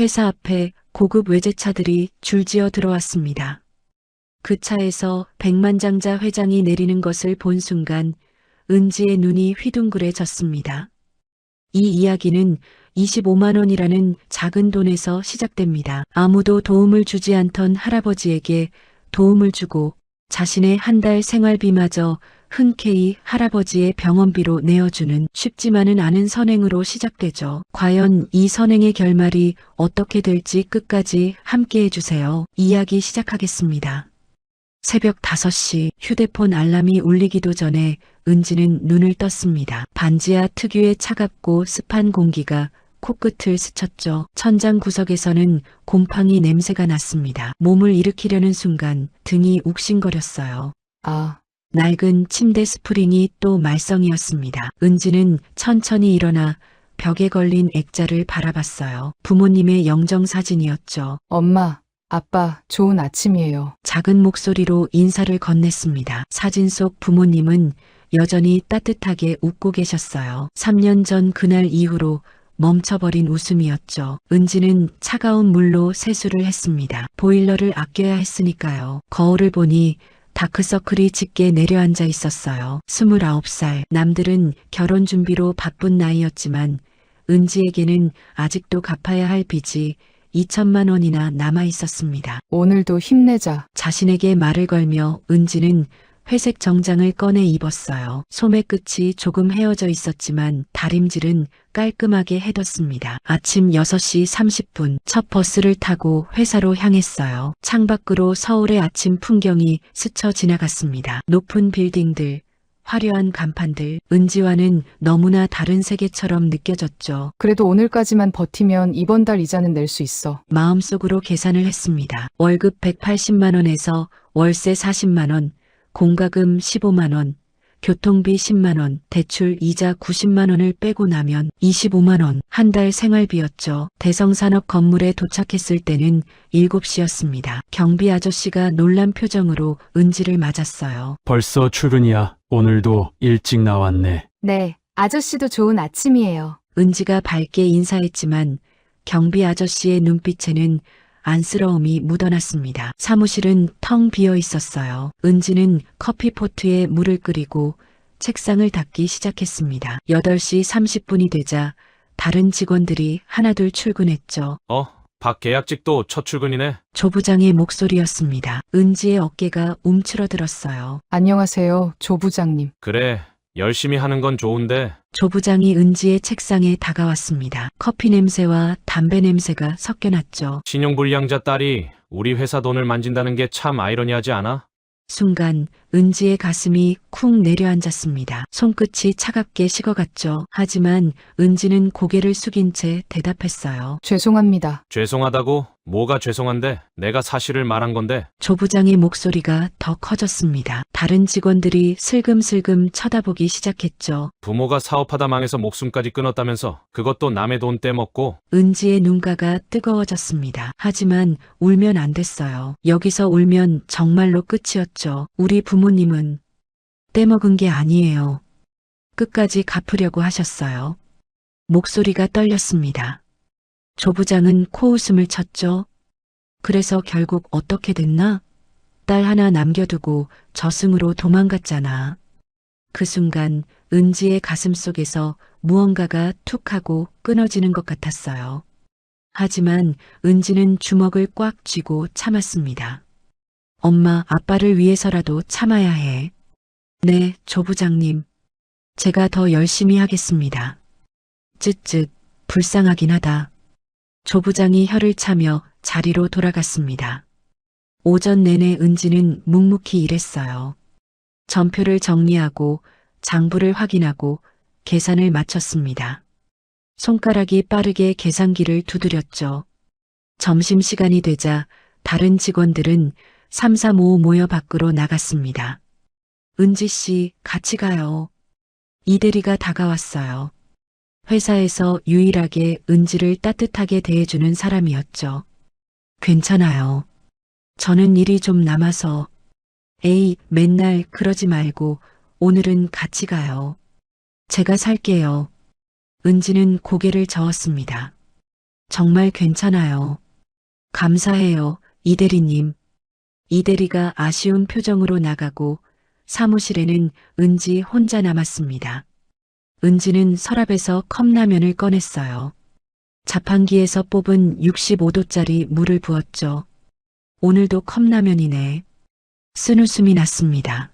회사 앞에 고급 외제차들이 줄지어 들어왔습니다. 그 차에서 백만장자 회장이 내리는 것을 본 순간 은지의 눈이 휘둥그레졌습니다. 이 이야기는 25만 원이라는 작은 돈에서 시작됩니다. 아무도 도움을 주지 않던 할아버지에게 도움을 주고 자신의 한 달 생활비마저 흔쾌히 할아버지의 병원비로 내어주는 쉽지만은 않은 선행으로 시작되죠. 과연 이 선행의 결말이 어떻게 될지 끝까지 함께 해주세요. 이야기 시작하겠습니다. 새벽 5시 휴대폰 알람이 울리기도 전에 은지는 눈을 떴습니다. 반지하 특유의 차갑고 습한 공기가 코끝을 스쳤죠. 천장 구석에서는 곰팡이 냄새가 났습니다. 몸을 일으키려는 순간 등이 욱신거렸어요. 낡은 침대 스프링이 또 말썽이었습니다. 은지는 천천히 일어나 벽에 걸린 액자를 바라봤어요. 부모님의 영정사진이었죠. 엄마, 아빠, 좋은 아침이에요. 작은 목소리로 인사를 건넸습니다. 사진 속 부모님은 여전히 따뜻하게 웃고 계셨어요. 3년 전 그날 이후로 멈춰버린 웃음이었죠. 은지는 차가운 물로 세수를 했습니다. 보일러를 아껴야 했으니까요. 거울을 보니 다크서클이 짙게 내려앉아 있었어요. 29살. 남들은 결혼 준비로 바쁜 나이였지만 은지에게는 아직도 갚아야 할 빚이 2천만 원이나 남아 있었습니다. 오늘도 힘내자. 자신에게 말을 걸며 은지는 회색 정장을 꺼내 입었어요. 소매 끝이 조금 헤어져 있었지만 다림질은 깔끔하게 해뒀습니다. 아침 6시 30분 첫 버스를 타고 회사로 향했어요. 창밖으로 서울의 아침 풍경이 스쳐 지나갔습니다. 높은 빌딩들, 화려한 간판들, 은지와는 너무나 다른 세계처럼 느껴졌죠. 그래도 오늘까지만 버티면 이번 달 이자는 낼 수 있어. 마음속으로 계산을 했습니다. 월급 180만 원에서 월세 40만 원, 공과금 15만 원, 교통비 10만 원, 대출 이자 90만 원을 빼고 나면 25만 원, 한 달 생활비였죠. 대성산업 건물에 도착했을 때는 7시였습니다. 경비 아저씨가 놀란 표정으로 은지를 맞았어요. 벌써 출근이야. 오늘도 일찍 나왔네. 네, 아저씨도 좋은 아침이에요. 은지가 밝게 인사했지만 경비 아저씨의 눈빛에는 안쓰러움이 묻어났습니다. 사무실은 텅 비어 있었어요. 은지는 커피포트에 물을 끓이고 책상을 닦기 시작했습니다. 8시 30분이 되자 다른 직원들이 하나둘 출근했죠. 박 계약직도 첫 출근이네. 조 부장의 목소리였습니다. 은지의 어깨가 움츠러들었어요. 안녕하세요, 조 부장님. 그래, 열심히 하는 건 좋은데 조 부장이 은지의 책상에 다가왔습니다. 커피 냄새와 담배 냄새가 섞여났죠. 신용불량자 딸이 우리 회사 돈을 만진다는 게 참 아이러니하지 않아? 순간 은지의 가슴이 쿵 내려앉았습니다. 손끝이 차갑게 식어갔죠. 하지만 은지는 고개를 숙인 채 대답했어요. 죄송합니다. 죄송하다고? 뭐가 죄송한데? 내가 사실을 말한 건데. 조 부장의 목소리가 더 커졌습니다. 다른 직원들이 슬금슬금 쳐다보기 시작했죠. 부모가 사업하다 망해서 목숨까지 끊었다면서 그것도 남의 돈 떼먹고. 은지의 눈가가 뜨거워졌습니다. 하지만 울면 안 됐어요. 여기서 울면 정말로 끝이었죠. 우리 부모님은 떼먹은 게 아니에요. 끝까지 갚으려고 하셨어요. 목소리가 떨렸습니다. 조 부장은 코웃음을 쳤죠. 그래서 결국 어떻게 됐나? 딸 하나 남겨두고 저승으로 도망갔잖아. 그 순간 은지의 가슴 속에서 무언가가 툭 하고 끊어지는 것 같았어요. 하지만 은지는 주먹을 꽉 쥐고 참았습니다. 엄마, 아빠를 위해서라도 참아야 해. 네, 조 부장님. 제가 더 열심히 하겠습니다. 쯧쯧, 불쌍하긴 하다. 조 부장이 혀를 차며 자리로 돌아갔습니다. 오전 내내 은지는 묵묵히 일했어요. 전표를 정리하고 장부를 확인하고 계산을 마쳤습니다. 손가락이 빠르게 계산기를 두드렸죠. 점심시간이 되자 다른 직원들은 335 모여 밖으로 나갔습니다. 은지 씨, 같이 가요. 이 대리가 다가왔어요. 회사에서 유일하게 은지를 따뜻하게 대해주는 사람이었죠. 괜찮아요. 저는 일이 좀 남아서. 에이, 맨날 그러지 말고 오늘은 같이 가요. 제가 살게요. 은지는 고개를 저었습니다. 정말 괜찮아요. 감사해요, 이대리님. 이대리가 아쉬운 표정으로 나가고 사무실에는 은지 혼자 남았습니다. 은지는 서랍에서 컵라면을 꺼냈어요. 자판기에서 뽑은 65도짜리 물을 부었죠. 오늘도 컵라면이네. 쓴웃음이 났습니다.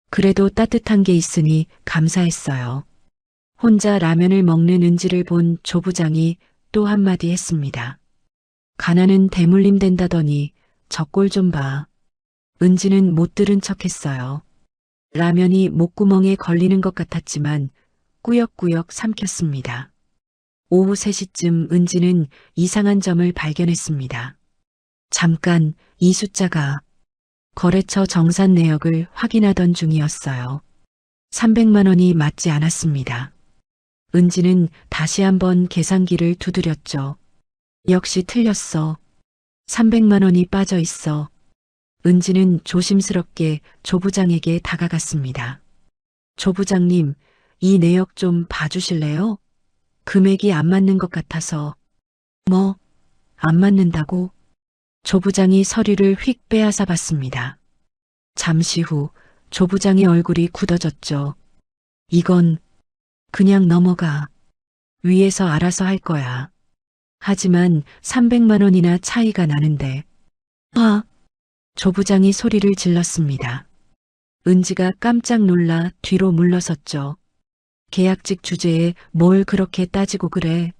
그래도 따뜻한 게 있으니 감사했어요. 혼자 라면을 먹는 은지를 본 조 부장이 또 한마디 했습니다. 가난은 대물림 된다더니 저 꼴 좀 봐. 은지는 못 들은 척했어요. 라면이 목구멍에 걸리는 것 같았지만 꾸역꾸역 삼켰습니다. 오후 3시쯤 은지는 이상한 점을 발견했습니다. 잠깐 이 숫자가 거래처 정산 내역을 확인하던 중이었어요. 300만 원이 맞지 않았습니다. 은지는 다시 한번 계산기를 두드렸죠. 역시 틀렸어. 300만 원이 빠져 있어. 은지는 조심스럽게 조 부장에게 다가갔습니다. 조 부장님, 이 내역 좀 봐주실래요? 금액이 안 맞는 것 같아서. 뭐, 안 맞는다고? 조 부장이 서류를 휙 빼앗아 봤습니다. 잠시 후 조 부장의 얼굴이 굳어졌죠. 이건 그냥 넘어가. 위에서 알아서 할 거야. 하지만 300만 원이나 차이가 나는데. 조 부장이 소리를 질렀습니다. 은지가 깜짝 놀라 뒤로 물러섰죠. 계약직 주제에 뭘 그렇게 따지고 그래.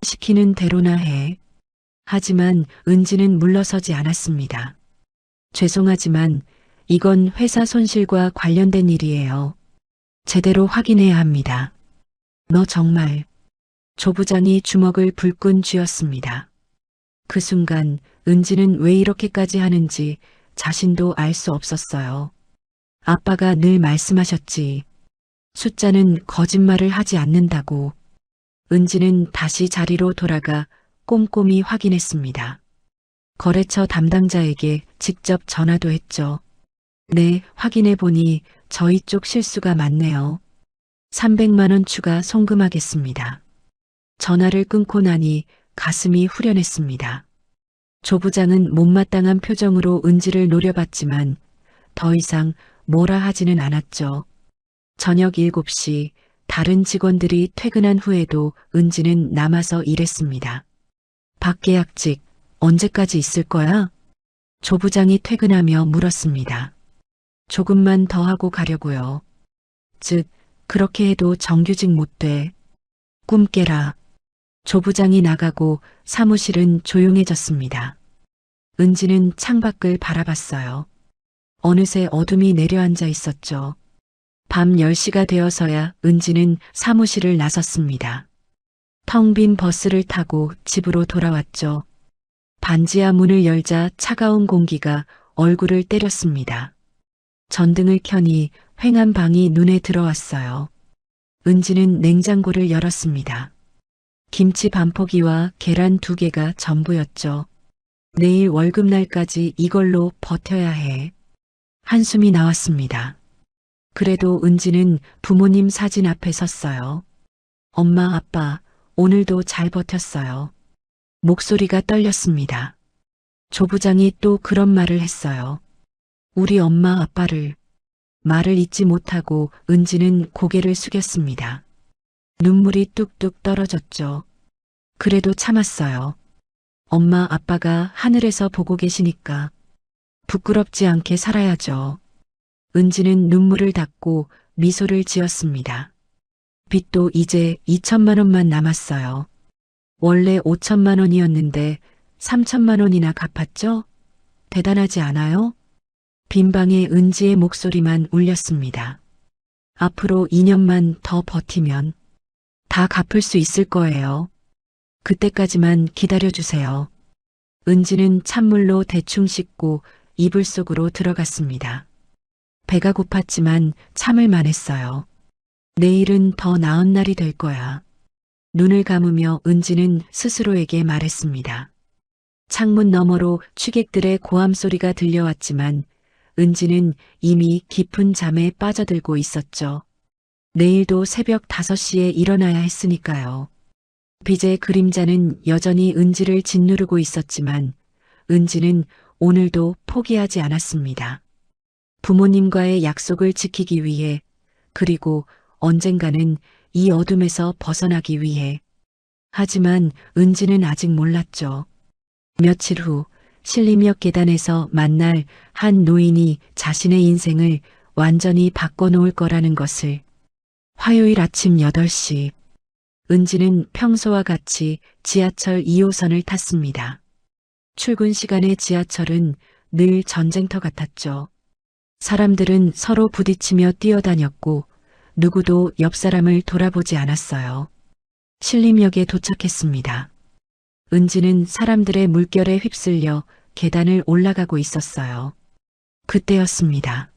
시키는 대로나 해. 하지만 은지는 물러서지 않았습니다. 죄송하지만 이건 회사 손실과 관련된 일이에요. 제대로 확인해야 합니다. 너 정말. 조 부장이 주먹을 불끈 쥐었습니다. 그 순간 은지는 왜 이렇게까지 하는지 자신도 알 수 없었어요. 아빠가 늘 말씀하셨지. 숫자는 거짓말을 하지 않는다고. 은지는 다시 자리로 돌아가 꼼꼼히 확인했습니다. 거래처 담당자에게 직접 전화도 했죠. 네, 확인해 보니 저희 쪽 실수가 많네요. 300만 원 추가 송금하겠습니다. 전화를 끊고 나니 가슴이 후련했습니다. 조 부장은 못마땅한 표정으로 은지를 노려봤지만 더 이상 뭐라 하지는 않았죠. 저녁 7시 다른 직원들이 퇴근한 후에도 은지는 남아서 일했습니다. 박계약직 언제까지 있을 거야? 조 부장이 퇴근하며 물었습니다. 조금만 더 하고 가려고요. 즉, 그렇게 해도 정규직 못 돼. 꿈 깨라. 조 부장이 나가고 사무실은 조용해졌습니다. 은지는 창밖을 바라봤어요. 어느새 어둠이 내려앉아 있었죠. 밤 10시가 되어서야 은지는 사무실을 나섰습니다. 텅 빈 버스를 타고 집으로 돌아왔죠. 반지하 문을 열자 차가운 공기가 얼굴을 때렸습니다. 전등을 켜니 휑한 방이 눈에 들어왔어요. 은지는 냉장고를 열었습니다. 김치 반포기와 계란 2개가 전부였죠. 내일 월급날까지 이걸로 버텨야 해. 한숨이 나왔습니다. 그래도 은지는 부모님 사진 앞에 섰어요. 엄마, 아빠, 오늘도 잘 버텼어요. 목소리가 떨렸습니다. 조 부장이 또 그런 말을 했어요. 우리 엄마, 아빠를. 말을 잇지 못하고 은지는 고개를 숙였습니다. 눈물이 뚝뚝 떨어졌죠. 그래도 참았어요. 엄마, 아빠가 하늘에서 보고 계시니까 부끄럽지 않게 살아야죠. 은지는 눈물을 닦고 미소를 지었습니다. 빚도 이제 2천만 원만 남았어요. 원래 5천만 원이었는데 3천만 원이나 갚았죠? 대단하지 않아요? 빈방에 은지의 목소리만 울렸습니다. 앞으로 2년만 더 버티면 다 갚을 수 있을 거예요. 그때까지만 기다려주세요. 은지는 찬물로 대충 씻고 이불 속으로 들어갔습니다. 배가 고팠지만 참을만 했어요. 내일은 더 나은 날이 될 거야. 눈을 감으며 은지는 스스로에게 말했습니다. 창문 너머로 취객들의 고함 소리가 들려왔지만 은지는 이미 깊은 잠에 빠져들고 있었죠. 내일도 새벽 5시에 일어나야 했으니까요. 빚의 그림자는 여전히 은지를 짓누르고 있었지만 은지는 오늘도 포기하지 않았습니다. 부모님과의 약속을 지키기 위해, 그리고 언젠가는 이 어둠에서 벗어나기 위해. 하지만 은지는 아직 몰랐죠. 며칠 후 신림역 계단에서 만날 한 노인이 자신의 인생을 완전히 바꿔놓을 거라는 것을. 화요일 아침 8시, 은지는 평소와 같이 지하철 2호선을 탔습니다. 출근 시간의 지하철은 늘 전쟁터 같았죠. 사람들은 서로 부딪히며 뛰어다녔고 누구도 옆 사람을 돌아보지 않았어요. 신림역에 도착했습니다. 은지는 사람들의 물결에 휩쓸려 계단을 올라가고 있었어요. 그때였습니다.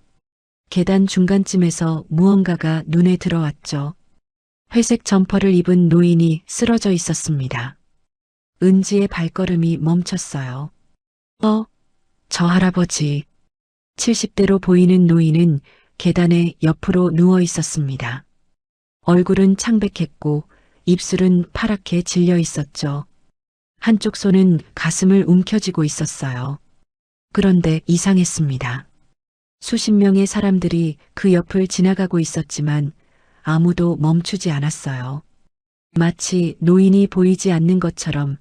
계단 중간쯤에서 무언가가 눈에 들어왔죠. 회색 점퍼를 입은 노인이 쓰러져 있었습니다. 은지의 발걸음이 멈췄어요. 저 할아버지. 70대로 보이는 노인은 계단에 옆으로 누워 있었습니다. 얼굴은 창백했고 입술은 파랗게 질려 있었죠. 한쪽 손은 가슴을 움켜쥐고 있었어요. 그런데 이상했습니다. 수십 명의 사람들이 그 옆을 지나가고 있었지만 아무도 멈추지 않았어요. 마치 노인이 보이지 않는 것처럼,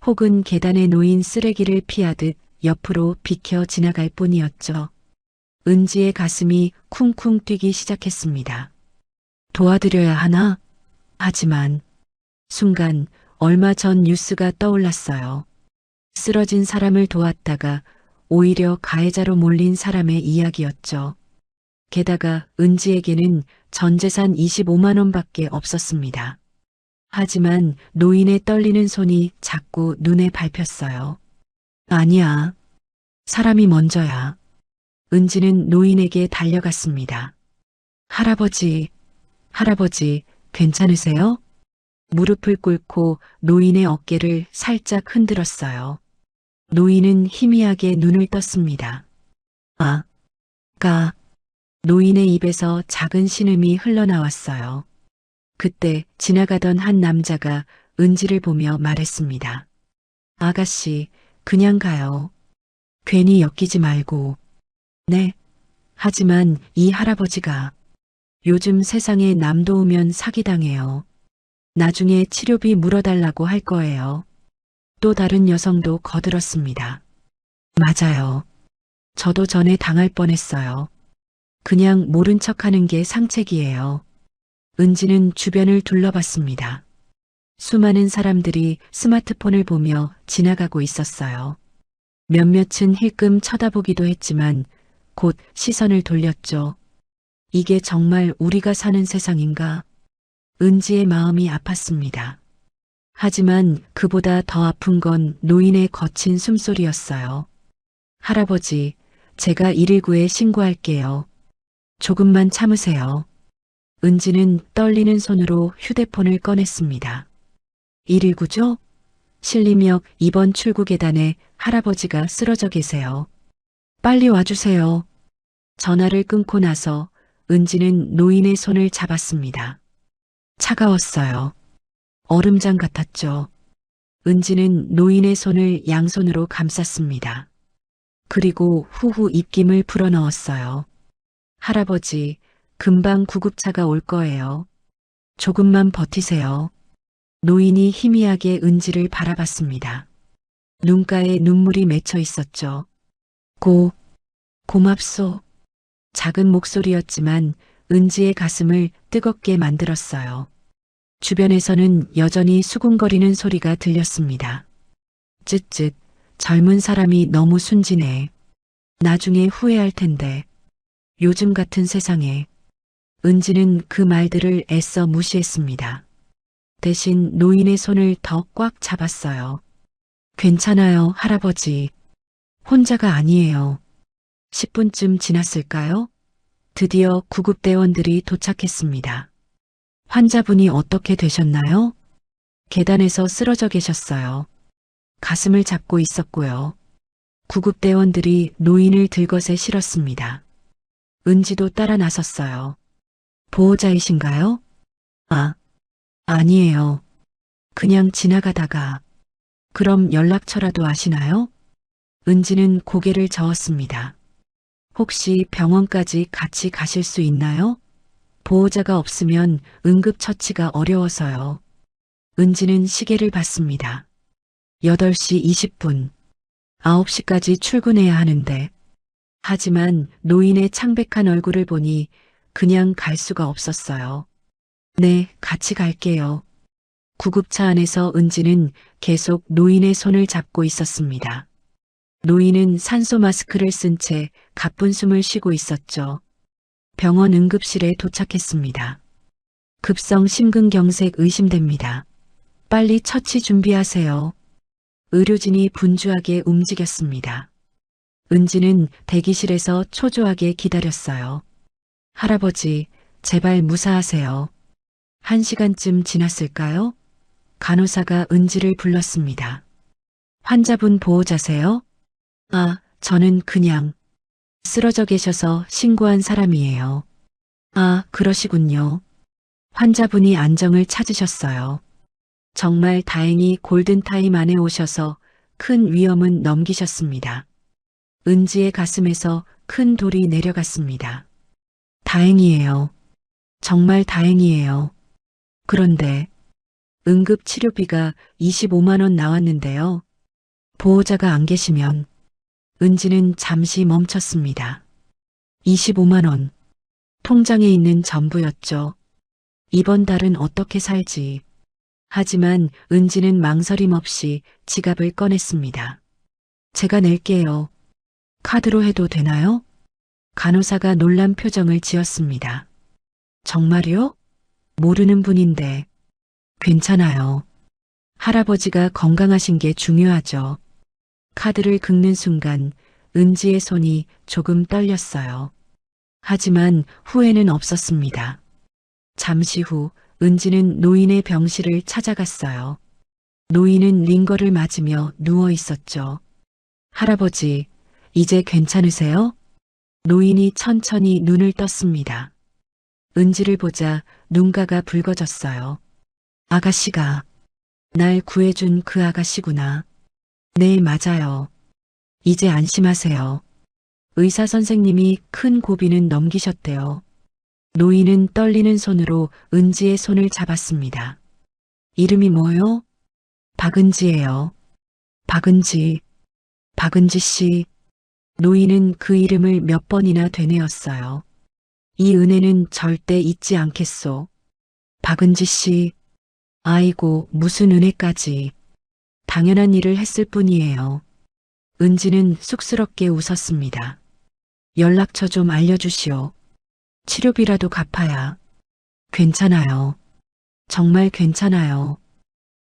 혹은 계단에 놓인 쓰레기를 피하듯 옆으로 비켜 지나갈 뿐이었죠. 은지의 가슴이 쿵쿵 뛰기 시작했습니다. 도와드려야 하나? 하지만 순간 얼마 전 뉴스가 떠올랐어요. 쓰러진 사람을 도왔다가 오히려 가해자로 몰린 사람의 이야기였죠. 게다가 은지에게는 전 재산 25만 원밖에 없었습니다. 하지만 노인의 떨리는 손이 자꾸 눈에 밟혔어요. 아니야. 사람이 먼저야. 은지는 노인에게 달려갔습니다. 할아버지, 괜찮으세요? 무릎을 꿇고 노인의 어깨를 살짝 흔들었어요. 노인은 희미하게 눈을 떴습니다. 노인의 입에서 작은 신음이 흘러나왔어요. 그때 지나가던 한 남자가 은지를 보며 말했습니다. 아가씨, 그냥 가요. 괜히 엮이지 말고. 네. 하지만 이 할아버지가 요즘 세상에 남 도우면 사기당해요. 나중에 치료비 물어달라고 할 거예요. 또 다른 여성도 거들었습니다. 맞아요. 저도 전에 당할 뻔했어요. 그냥 모른 척하는 게 상책이에요. 은지는 주변을 둘러봤습니다. 수많은 사람들이 스마트폰을 보며 지나가고 있었어요. 몇몇은 힐끔 쳐다보기도 했지만 곧 시선을 돌렸죠. 이게 정말 우리가 사는 세상인가? 은지의 마음이 아팠습니다. 하지만 그보다 더 아픈 건 노인의 거친 숨소리였어요. 할아버지, 제가 119에 신고할게요. 조금만 참으세요. 은지는 떨리는 손으로 휴대폰을 꺼냈습니다. 119죠? 신림역 2번 출구 계단에 할아버지가 쓰러져 계세요. 빨리 와주세요. 전화를 끊고 나서 은지는 노인의 손을 잡았습니다. 차가웠어요. 얼음장 같았죠. 은지는 노인의 손을 양손으로 감쌌습니다. 그리고 후후 입김을 불어넣었어요. 할아버지, 금방 구급차가 올 거예요. 조금만 버티세요. 노인이 희미하게 은지를 바라봤습니다. 눈가에 눈물이 맺혀 있었죠. 고맙소. 작은 목소리였지만 은지의 가슴을 뜨겁게 만들었어요. 주변에서는 여전히 수군거리는 소리가 들렸습니다. 쯧쯧, 젊은 사람이 너무 순진해. 나중에 후회할 텐데. 요즘 같은 세상에. 은지는 그 말들을 애써 무시했습니다. 대신 노인의 손을 더 꽉 잡았어요. 괜찮아요, 할아버지. 혼자가 아니에요. 10분쯤 지났을까요? 드디어 구급대원들이 도착했습니다. 환자분이 어떻게 되셨나요? 계단에서 쓰러져 계셨어요. 가슴을 잡고 있었고요. 구급대원들이 노인을 들것에 실었습니다. 은지도 따라 나섰어요. 보호자이신가요? 아니에요. 그냥 지나가다가. 그럼 연락처라도 아시나요? 은지는 고개를 저었습니다. 혹시 병원까지 같이 가실 수 있나요? 보호자가 없으면 응급처치가 어려워서요. 은지는 시계를 봤습니다. 8시 20분. 9시까지 출근해야 하는데. 하지만 노인의 창백한 얼굴을 보니 그냥 갈 수가 없었어요. 네, 같이 갈게요. 구급차 안에서 은지는 계속 노인의 손을 잡고 있었습니다. 노인은 산소 마스크를 쓴 채 가쁜 숨을 쉬고 있었죠. 병원 응급실에 도착했습니다. 급성 심근경색 의심됩니다. 빨리 처치 준비하세요. 의료진이 분주하게 움직였습니다. 은지는 대기실에서 초조하게 기다렸어요. 할아버지, 제발 무사하세요. 1시간쯤 지났을까요? 간호사가 은지를 불렀습니다. 환자분 보호자세요? 아, 저는 그냥 쓰러져 계셔서 신고한 사람이에요. 아, 그러시군요. 환자분이 안정을 찾으셨어요. 정말 다행히 골든타임 안에 오셔서 큰 위험은 넘기셨습니다. 은지의 가슴에서 큰 돌이 내려갔습니다. 다행이에요. 정말 다행이에요. 그런데 응급치료비가 25만 원 나왔는데요. 보호자가 안 계시면. 은지는 잠시 멈췄습니다. 25만 원. 통장에 있는 전부였죠. 이번 달은 어떻게 살지. 하지만 은지는 망설임 없이 지갑을 꺼냈습니다. 제가 낼게요. 카드로 해도 되나요? 간호사가 놀란 표정을 지었습니다. 정말요? 모르는 분인데. 괜찮아요. 할아버지가 건강하신 게 중요하죠. 카드를 긁는 순간 은지의 손이 조금 떨렸어요. 하지만 후회는 없었습니다. 잠시 후 은지는 노인의 병실을 찾아갔어요. 노인은 링거를 맞으며 누워 있었죠. 할아버지, 이제 괜찮으세요? 노인이 천천히 눈을 떴습니다. 은지를 보자 눈가가 붉어졌어요. 아가씨가 날 구해준 그 아가씨구나. 네, 맞아요. 이제 안심하세요. 의사 선생님이 큰 고비는 넘기셨대요. 노인은 떨리는 손으로 은지의 손을 잡았습니다. 이름이 뭐요? 박은지예요. 박은지. 박은지 씨. 노인은 그 이름을 몇 번이나 되뇌었어요. 이 은혜는 절대 잊지 않겠소. 박은지 씨. 아이고, 무슨 은혜까지. 당연한 일을 했을 뿐이에요. 은지는 쑥스럽게 웃었습니다. 연락처 좀 알려주시오. 치료비라도 갚아야. 괜찮아요. 정말 괜찮아요.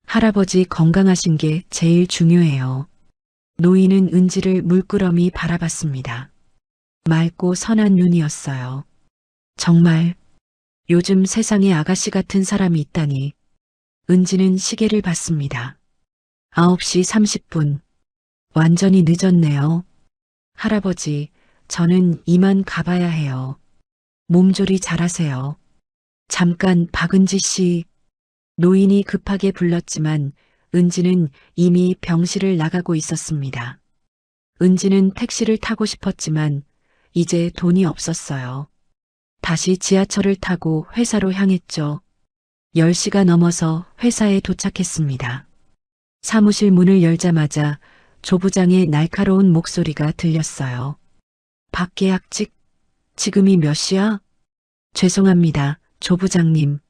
할아버지 건강하신 게 제일 중요해요. 노인은 은지를 물끄러미 바라봤습니다. 맑고 선한 눈이었어요. 정말 요즘 세상에 아가씨 같은 사람이 있다니. 은지는 시계를 봤습니다. 9시 30분. 완전히 늦었네요. 할아버지, 저는 이만 가봐야 해요. 몸조리 잘하세요. 잠깐 박은지 씨. 노인이 급하게 불렀지만 은지는 이미 병실을 나가고 있었습니다. 은지는 택시를 타고 싶었지만 이제 돈이 없었어요. 다시 지하철을 타고 회사로 향했죠. 10시가 넘어서 회사에 도착했습니다. 사무실 문을 열자마자 조 부장의 날카로운 목소리가 들렸어요. 박 계약직, 지금이 몇 시야? 죄송합니다, 조 부장님.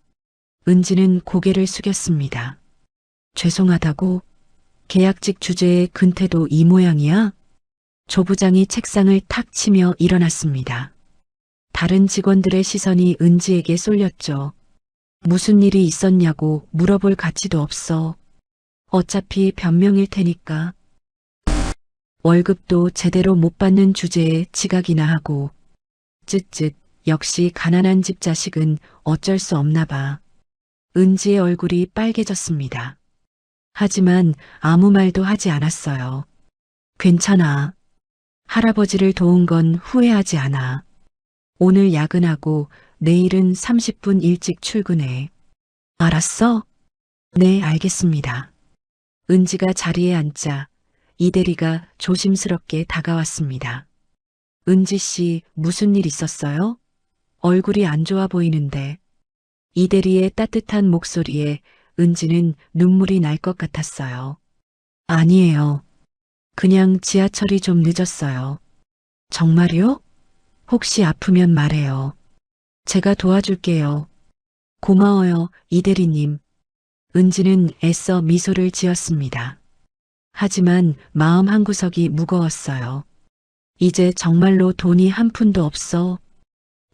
은지는 고개를 숙였습니다. 죄송하다고? 계약직 주제에 근태도 이 모양이야? 조 부장이 책상을 탁 치며 일어났습니다. 다른 직원들의 시선이 은지에게 쏠렸죠. 무슨 일이 있었냐고 물어볼 가치도 없어. 어차피 변명일 테니까. 월급도 제대로 못 받는 주제에 지각이나 하고. 쯧쯧, 역시 가난한 집 자식은 어쩔 수 없나 봐. 은지의 얼굴이 빨개졌습니다. 하지만 아무 말도 하지 않았어요. 괜찮아. 할아버지를 도운 건 후회하지 않아. 오늘 야근하고 내일은 30분 일찍 출근해. 알았어? 네, 알겠습니다. 은지가 자리에 앉자 이대리가 조심스럽게 다가왔습니다. 은지 씨, 무슨 일 있었어요? 얼굴이 안 좋아 보이는데. 이대리의 따뜻한 목소리에 은지는 눈물이 날 것 같았어요. 아니에요. 그냥 지하철이 좀 늦었어요. 정말요? 혹시 아프면 말해요. 제가 도와줄게요. 고마워요, 이대리님. 은지는 애써 미소를 지었습니다. 하지만 마음 한구석이 무거웠어요. 이제 정말로 돈이 한 푼도 없어.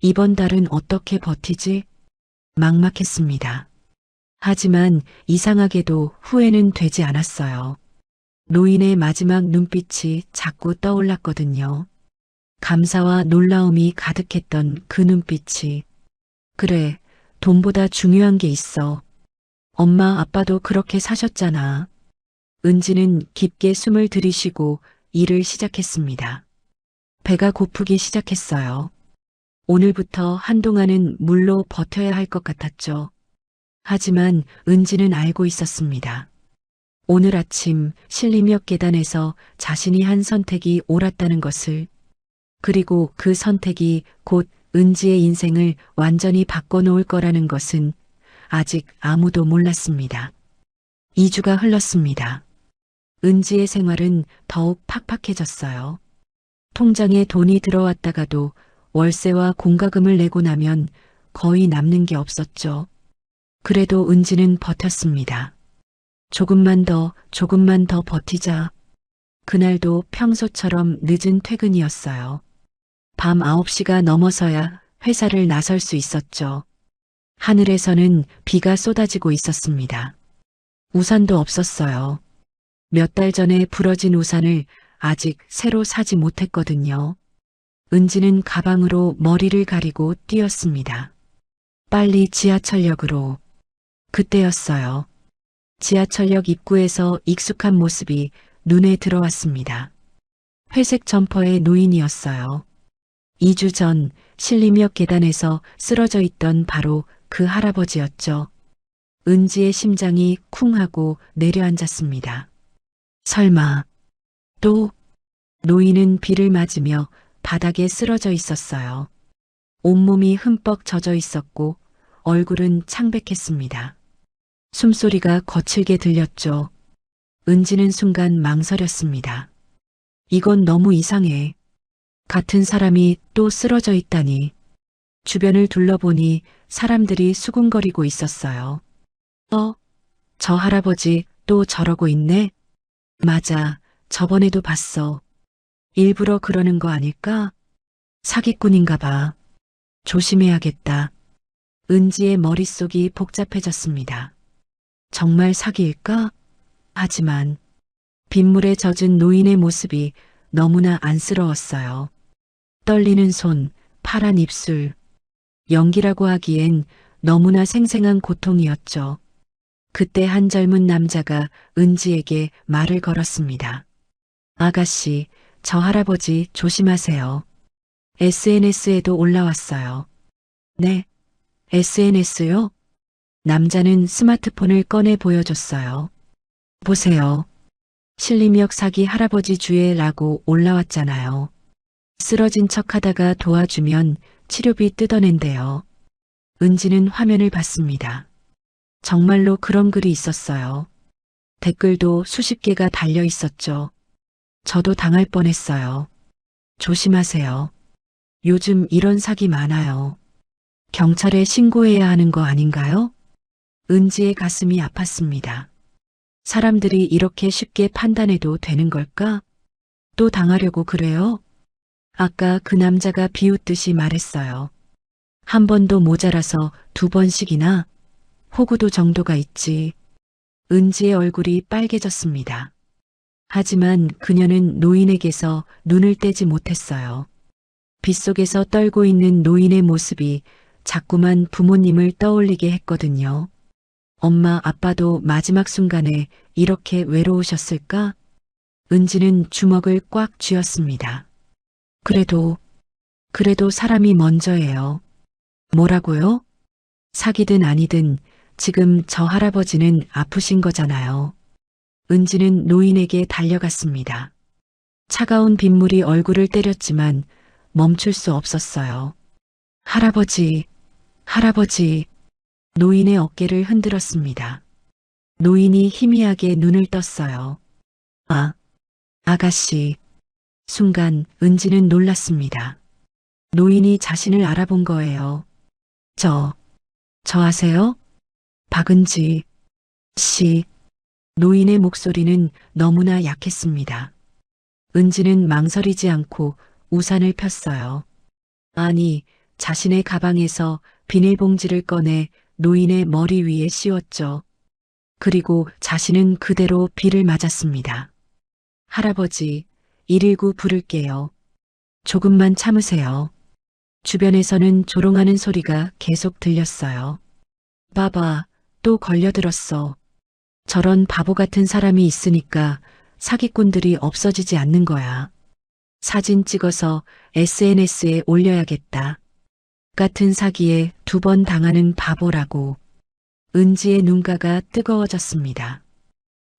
이번 달은 어떻게 버티지? 막막했습니다. 하지만 이상하게도 후회는 되지 않았어요. 노인의 마지막 눈빛이 자꾸 떠올랐거든요. 감사와 놀라움이 가득했던 그 눈빛이. 그래, 돈보다 중요한 게 있어. 엄마 아빠도 그렇게 사셨잖아. 은지는 깊게 숨을 들이쉬고 일을 시작했습니다. 배가 고프기 시작했어요. 오늘부터 한동안은 물로 버텨야 할 것 같았죠. 하지만 은지는 알고 있었습니다. 오늘 아침 신림역 계단에서 자신이 한 선택이 옳았다는 것을, 그리고 그 선택이 곧 은지의 인생을 완전히 바꿔놓을 거라는 것은 아직 아무도 몰랐습니다. 2주가 흘렀습니다. 은지의 생활은 더욱 팍팍해졌어요. 통장에 돈이 들어왔다가도 월세와 공과금을 내고 나면 거의 남는 게 없었죠. 그래도 은지는 버텼습니다. 조금만 더 버티자. 그날도 평소처럼 늦은 퇴근이었어요. 밤 9시가 넘어서야 회사를 나설 수 있었죠. 하늘에서는 비가 쏟아지고 있었습니다. 우산도 없었어요. 몇 달 전에 부러진 우산을 아직 새로 사지 못했거든요. 은지는 가방으로 머리를 가리고 뛰었습니다. 빨리 지하철역으로. 그때였어요. 지하철역 입구에서 익숙한 모습이 눈에 들어왔습니다. 회색 점퍼의 노인이었어요. 2주 전 신림역 계단에서 쓰러져 있던 바로 그 할아버지였죠. 은지의 심장이 쿵 하고 내려앉았습니다. 설마 또? 노인은 비를 맞으며 바닥에 쓰러져 있었어요. 온몸이 흠뻑 젖어 있었고 얼굴은 창백했습니다. 숨소리가 거칠게 들렸죠. 은지는 순간 망설였습니다. 이건 너무 이상해. 같은 사람이 또 쓰러져 있다니. 주변을 둘러보니 사람들이 수군거리고 있었어요. 저 할아버지 또 저러고 있네? 맞아, 저번에도 봤어. 일부러 그러는 거 아닐까? 사기꾼인가 봐. 조심해야겠다. 은지의 머릿속이 복잡해졌습니다. 정말 사기일까? 하지만 빗물에 젖은 노인의 모습이 너무나 안쓰러웠어요. 떨리는 손, 파란 입술. 연기라고 하기엔 너무나 생생한 고통이었죠. 그때 한 젊은 남자가 은지에게 말을 걸었습니다. 아가씨, 저 할아버지 조심하세요. SNS에도 올라왔어요. 네, SNS요? 남자는 스마트폰을 꺼내 보여줬어요. 보세요. 신림역 사기 할아버지 주애라고 올라왔잖아요. 쓰러진 척하다가 도와주면 치료비 뜯어낸대요. 은지는 화면을 봤습니다. 정말로 그런 글이 있었어요. 댓글도 수십 개가 달려 있었죠. 저도 당할 뻔했어요. 조심하세요. 요즘 이런 사기 많아요. 경찰에 신고해야 하는 거 아닌가요? 은지의 가슴이 아팠습니다. 사람들이 이렇게 쉽게 판단해도 되는 걸까? 또 당하려고 그래요? 아까 그 남자가 비웃듯이 말했어요. 한 번도 모자라서 2번씩이나? 호구도 정도가 있지. 은지의 얼굴이 빨개졌습니다. 하지만 그녀는 노인에게서 눈을 떼지 못했어요. 빗속에서 떨고 있는 노인의 모습이 자꾸만 부모님을 떠올리게 했거든요. 엄마, 아빠도 마지막 순간에 이렇게 외로우셨을까? 은지는 주먹을 꽉 쥐었습니다. 그래도 사람이 먼저예요. 뭐라고요? 사기든 아니든 지금 저 할아버지는 아프신 거잖아요. 은지는 노인에게 달려갔습니다. 차가운 빗물이 얼굴을 때렸지만 멈출 수 없었어요. 할아버지, 할아버지. 노인의 어깨를 흔들었습니다. 노인이 희미하게 눈을 떴어요. 아, 아가씨. 순간 은지는 놀랐습니다. 노인이 자신을 알아본 거예요. 저 아세요? 박은지 씨. 노인의 목소리는 너무나 약했습니다. 은지는 망설이지 않고 우산을 폈어요. 아니, 자신의 가방에서 비닐봉지를 꺼내 노인의 머리 위에 씌웠죠. 그리고 자신은 그대로 비를 맞았습니다. 할아버지, 119 부를게요. 조금만 참으세요. 주변에서는 조롱하는 소리가 계속 들렸어요. 봐봐, 또 걸려들었어. 저런 바보 같은 사람이 있으니까 사기꾼들이 없어지지 않는 거야. 사진 찍어서 SNS에 올려야겠다. 같은 사기에 2번 당하는 바보라고. 은지의 눈가가 뜨거워졌습니다.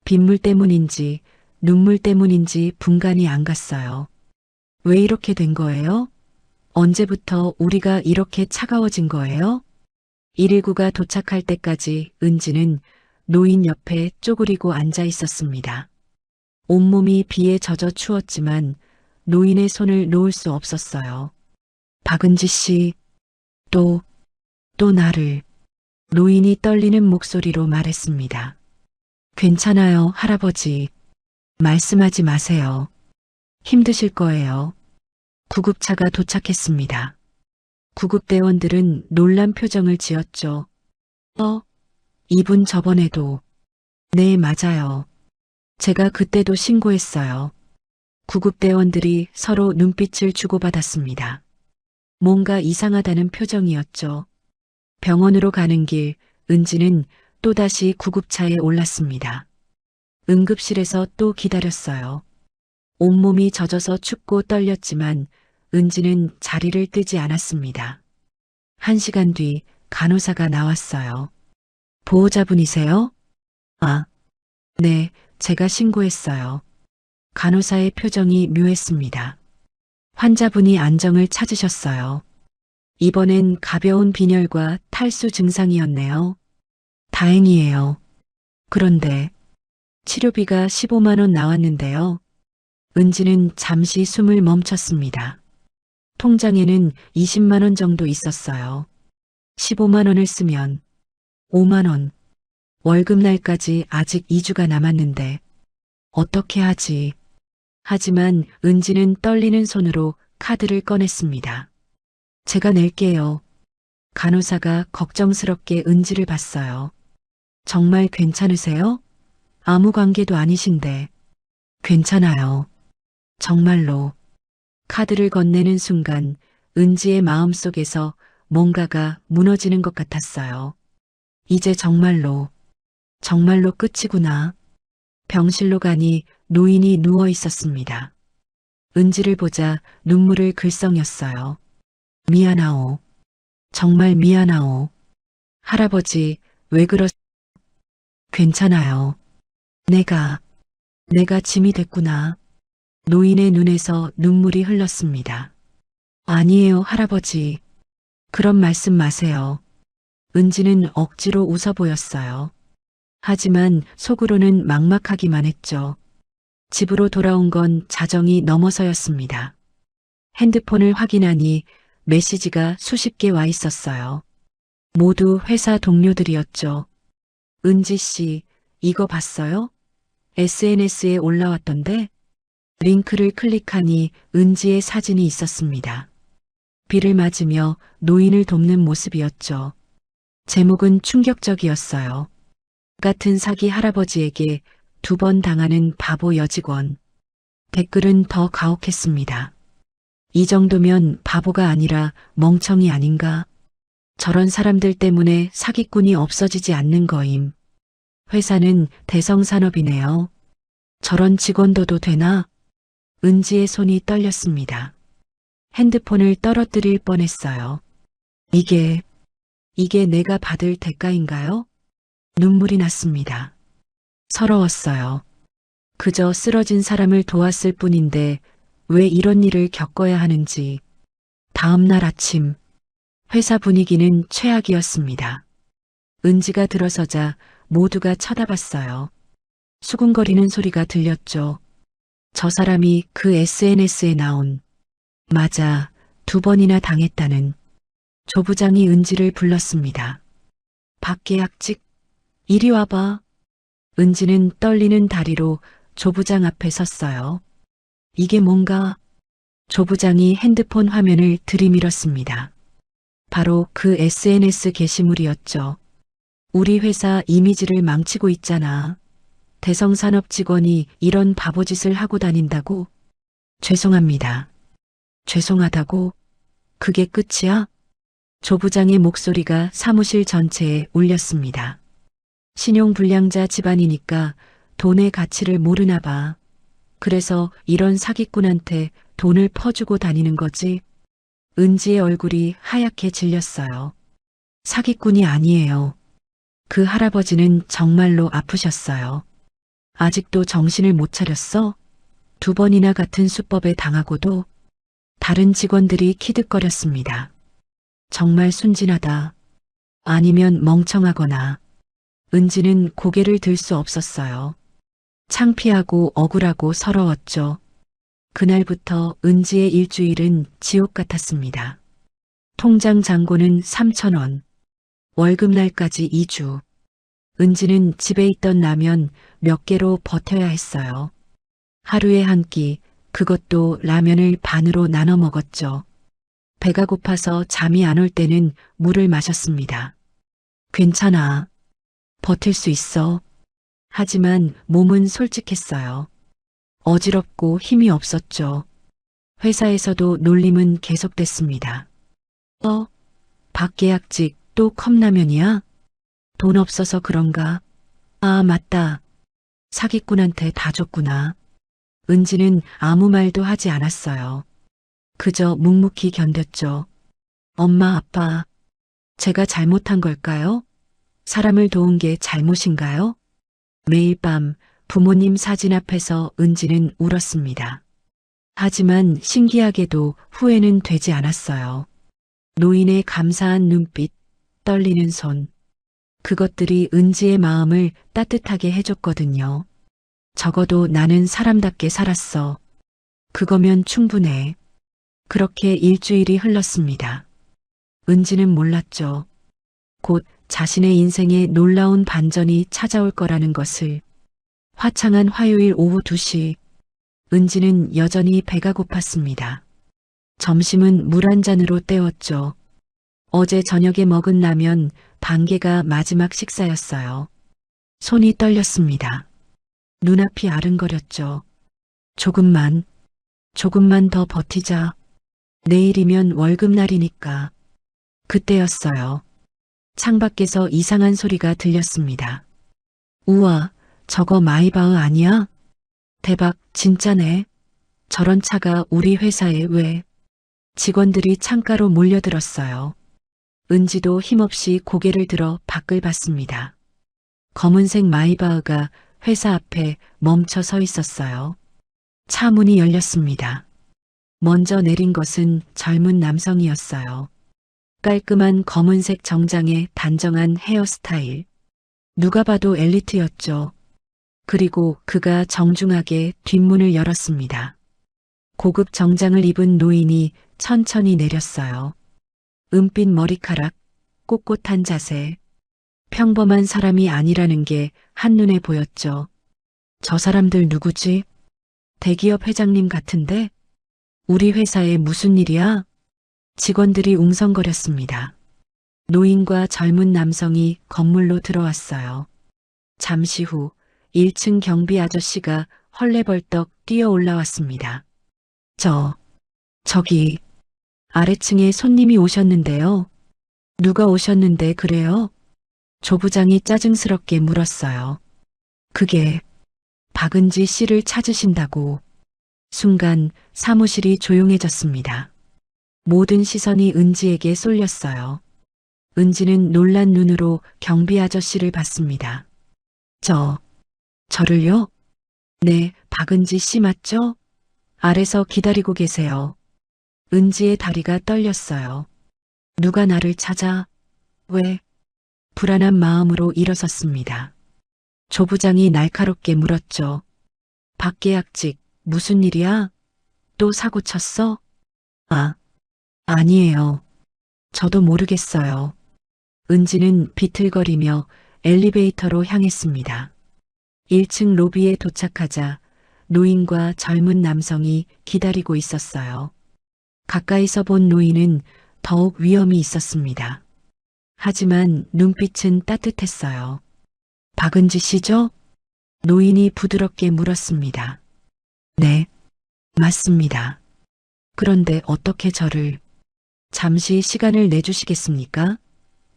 빗물 때문인지 눈물 때문인지 분간이 안 갔어요. 왜 이렇게 된 거예요? 언제부터 우리가 이렇게 차가워진 거예요? 119가 도착할 때까지 은지는 노인 옆에 쪼그리고 앉아 있었습니다. 온몸이 비에 젖어 추웠지만 노인의 손을 놓을 수 없었어요. 박은지 씨, 또 나를. 노인이 떨리는 목소리로 말했습니다. 괜찮아요, 할아버지. 말씀하지 마세요. 힘드실 거예요. 구급차가 도착했습니다. 구급대원들은 놀란 표정을 지었죠. 이분 저번에도. 네, 맞아요. 제가 그때도 신고했어요. 구급대원들이 서로 눈빛을 주고받았습니다. 뭔가 이상하다는 표정이었죠. 병원으로 가는 길, 은지는 또다시 구급차에 올랐습니다. 응급실에서 또 기다렸어요. 온몸이 젖어서 춥고 떨렸지만 은지는 자리를 뜨지 않았습니다. 1시간 뒤 간호사가 나왔어요. 보호자분이세요? 아, 네, 제가 신고했어요. 간호사의 표정이 묘했습니다. 환자분이 안정을 찾으셨어요. 이번엔 가벼운 빈혈과 탈수 증상이었네요. 다행이에요. 그런데 치료비가 15만 원 나왔는데요. 은지는 잠시 숨을 멈췄습니다. 통장에는 20만 원 정도 있었어요. 15만 원을 쓰면 5만 원. 월급날까지 아직 2주가 남았는데 어떻게 하지? 하지만 은지는 떨리는 손으로 카드를 꺼냈습니다. 제가 낼게요. 간호사가 걱정스럽게 은지를 봤어요. 정말 괜찮으세요? 아무 관계도 아니신데. 괜찮아요. 정말로. 카드를 건네는 순간 은지의 마음속에서 뭔가가 무너지는 것 같았어요. 이제 정말로 끝이구나. 병실로 가니 노인이 누워 있었습니다. 은지를 보자 눈물을 글썽였어요. 미안하오. 정말 미안하오. 할아버지, 왜 괜찮아요. 내가 짐이 됐구나. 노인의 눈에서 눈물이 흘렀습니다. 아니에요, 할아버지. 그런 말씀 마세요. 은지는 억지로 웃어 보였어요. 하지만 속으로는 막막하기만 했죠. 집으로 돌아온 건 자정이 넘어서였습니다. 핸드폰을 확인하니 메시지가 수십 개 와 있었어요. 모두 회사 동료들이었죠. 은지 씨, 이거 봤어요? SNS에 올라왔던데? 링크를 클릭하니 은지의 사진이 있었습니다. 비를 맞으며 노인을 돕는 모습이었죠. 제목은 충격적이었어요. 같은 사기 할아버지에게 2번 당하는 바보 여직원. 댓글은 더 가혹했습니다. 이 정도면 바보가 아니라 멍청이 아닌가? 저런 사람들 때문에 사기꾼이 없어지지 않는 거임. 회사는 대성산업이네요. 저런 직원도도 되나? 은지의 손이 떨렸습니다. 핸드폰을 떨어뜨릴 뻔했어요. 이게 내가 받을 대가인가요? 눈물이 났습니다. 서러웠어요. 그저 쓰러진 사람을 도왔을 뿐인데 왜 이런 일을 겪어야 하는지. 다음 날 아침, 회사 분위기는 최악이었습니다. 은지가 들어서자 모두가 쳐다봤어요. 수군거리는 소리가 들렸죠. 저 사람이 그 SNS에 나온, 맞아, 2번이나 당했다는. 조 부장이 은지를 불렀습니다. 박계약직, 이리 와봐. 은지는 떨리는 다리로 조 부장 앞에 섰어요. 이게 뭔가? 조 부장이 핸드폰 화면을 들이밀었습니다. 바로 그 SNS 게시물이었죠. 우리 회사 이미지를 망치고 있잖아. 대성산업 직원이 이런 바보짓을 하고 다닌다고? 죄송합니다. 죄송하다고? 그게 끝이야? 조 부장의 목소리가 사무실 전체에 울렸습니다. 신용불량자 집안이니까 돈의 가치를 모르나 봐. 그래서 이런 사기꾼한테 돈을 퍼주고 다니는 거지. 은지의 얼굴이 하얗게 질렸어요. 사기꾼이 아니에요. 그 할아버지는 정말로 아프셨어요. 아직도 정신을 못 차렸어? 2번이나 같은 수법에 당하고도. 다른 직원들이 키득거렸습니다. 정말 순진하다. 아니면 멍청하거나. 은지는 고개를 들 수 없었어요. 창피하고 억울하고 서러웠죠. 그날부터 은지의 일주일은 지옥 같았습니다. 통장 잔고는 3,000원. 월급날까지 2주. 은지는 집에 있던 라면 몇 개로 버텨야 했어요. 하루에 한 끼, 그것도 라면을 반으로 나눠 먹었죠. 배가 고파서 잠이 안 올 때는 물을 마셨습니다. 괜찮아. 버틸 수 있어. 하지만 몸은 솔직했어요. 어지럽고 힘이 없었죠. 회사에서도 놀림은 계속됐습니다. 박계약직 또 컵라면이야? 돈 없어서 그런가? 아, 맞다. 사기꾼한테 다 줬구나. 은지는 아무 말도 하지 않았어요. 그저 묵묵히 견뎠죠. 엄마, 아빠, 제가 잘못한 걸까요? 사람을 도운 게 잘못인가요? 매일 밤 부모님 사진 앞에서 은지는 울었습니다. 하지만 신기하게도 후회는 되지 않았어요. 노인의 감사한 눈빛, 떨리는 손. 그것들이 은지의 마음을 따뜻하게 해줬거든요. 적어도 나는 사람답게 살았어. 그거면 충분해. 그렇게 일주일이 흘렀습니다. 은지는 몰랐죠. 곧 자신의 인생에 놀라운 반전이 찾아올 거라는 것을. 화창한 화요일 오후 2시, 은지는 여전히 배가 고팠습니다. 점심은 물 한 잔으로 때웠죠. 어제 저녁에 먹은 라면 반 개가 마지막 식사였어요. 손이 떨렸습니다. 눈앞이 아른거렸죠. 조금만 더 버티자. 내일이면 월급날이니까. 그때였어요. 창밖에서 이상한 소리가 들렸습니다. 우와, 저거 마이바흐 아니야? 대박, 진짜네. 저런 차가 우리 회사에 왜? 직원들이 창가로 몰려들었어요. 은지도 힘없이 고개를 들어 밖을 봤습니다. 검은색 마이바흐가 회사 앞에 멈춰 서 있었어요. 차 문이 열렸습니다. 먼저 내린 것은 젊은 남성이었어요. 깔끔한 검은색 정장에 단정한 헤어스타일. 누가 봐도 엘리트였죠. 그리고 그가 정중하게 뒷문을 열었습니다. 고급 정장을 입은 노인이 천천히 내렸어요. 은빛 머리카락, 꼿꼿한 자세. 평범한 사람이 아니라는 게 한눈에 보였죠. 저 사람들 누구지? 대기업 회장님 같은데? 우리 회사에 무슨 일이야? 직원들이 웅성거렸습니다. 노인과 젊은 남성이 건물로 들어왔어요. 잠시 후 1층 경비 아저씨가 헐레벌떡 뛰어 올라왔습니다. 저기, 아래층에 손님이 오셨는데요. 누가 오셨는데 그래요? 조 부장이 짜증스럽게 물었어요. 그게 박은지 씨를 찾으신다고. 순간 사무실이 조용해졌습니다. 모든 시선이 은지에게 쏠렸어요. 은지는 놀란 눈으로 경비 아저씨를 봤습니다. 저를요? 네, 박은지 씨 맞죠? 아래서 기다리고 계세요. 은지의 다리가 떨렸어요. 누가 나를 찾아? 왜? 불안한 마음으로 일어섰습니다. 조부장이 날카롭게 물었죠. 박계약직, 무슨 일이야? 또 사고 쳤어? 아니에요. 저도 모르겠어요. 은지는 비틀거리며 엘리베이터로 향했습니다. 1층 로비에 도착하자 노인과 젊은 남성이 기다리고 있었어요. 가까이서 본 노인은 더욱 위험이 있었습니다. 하지만 눈빛은 따뜻했어요. 박은지 씨죠? 노인이 부드럽게 물었습니다. 네, 맞습니다. 그런데 어떻게 저를... 잠시 시간을 내주시겠습니까?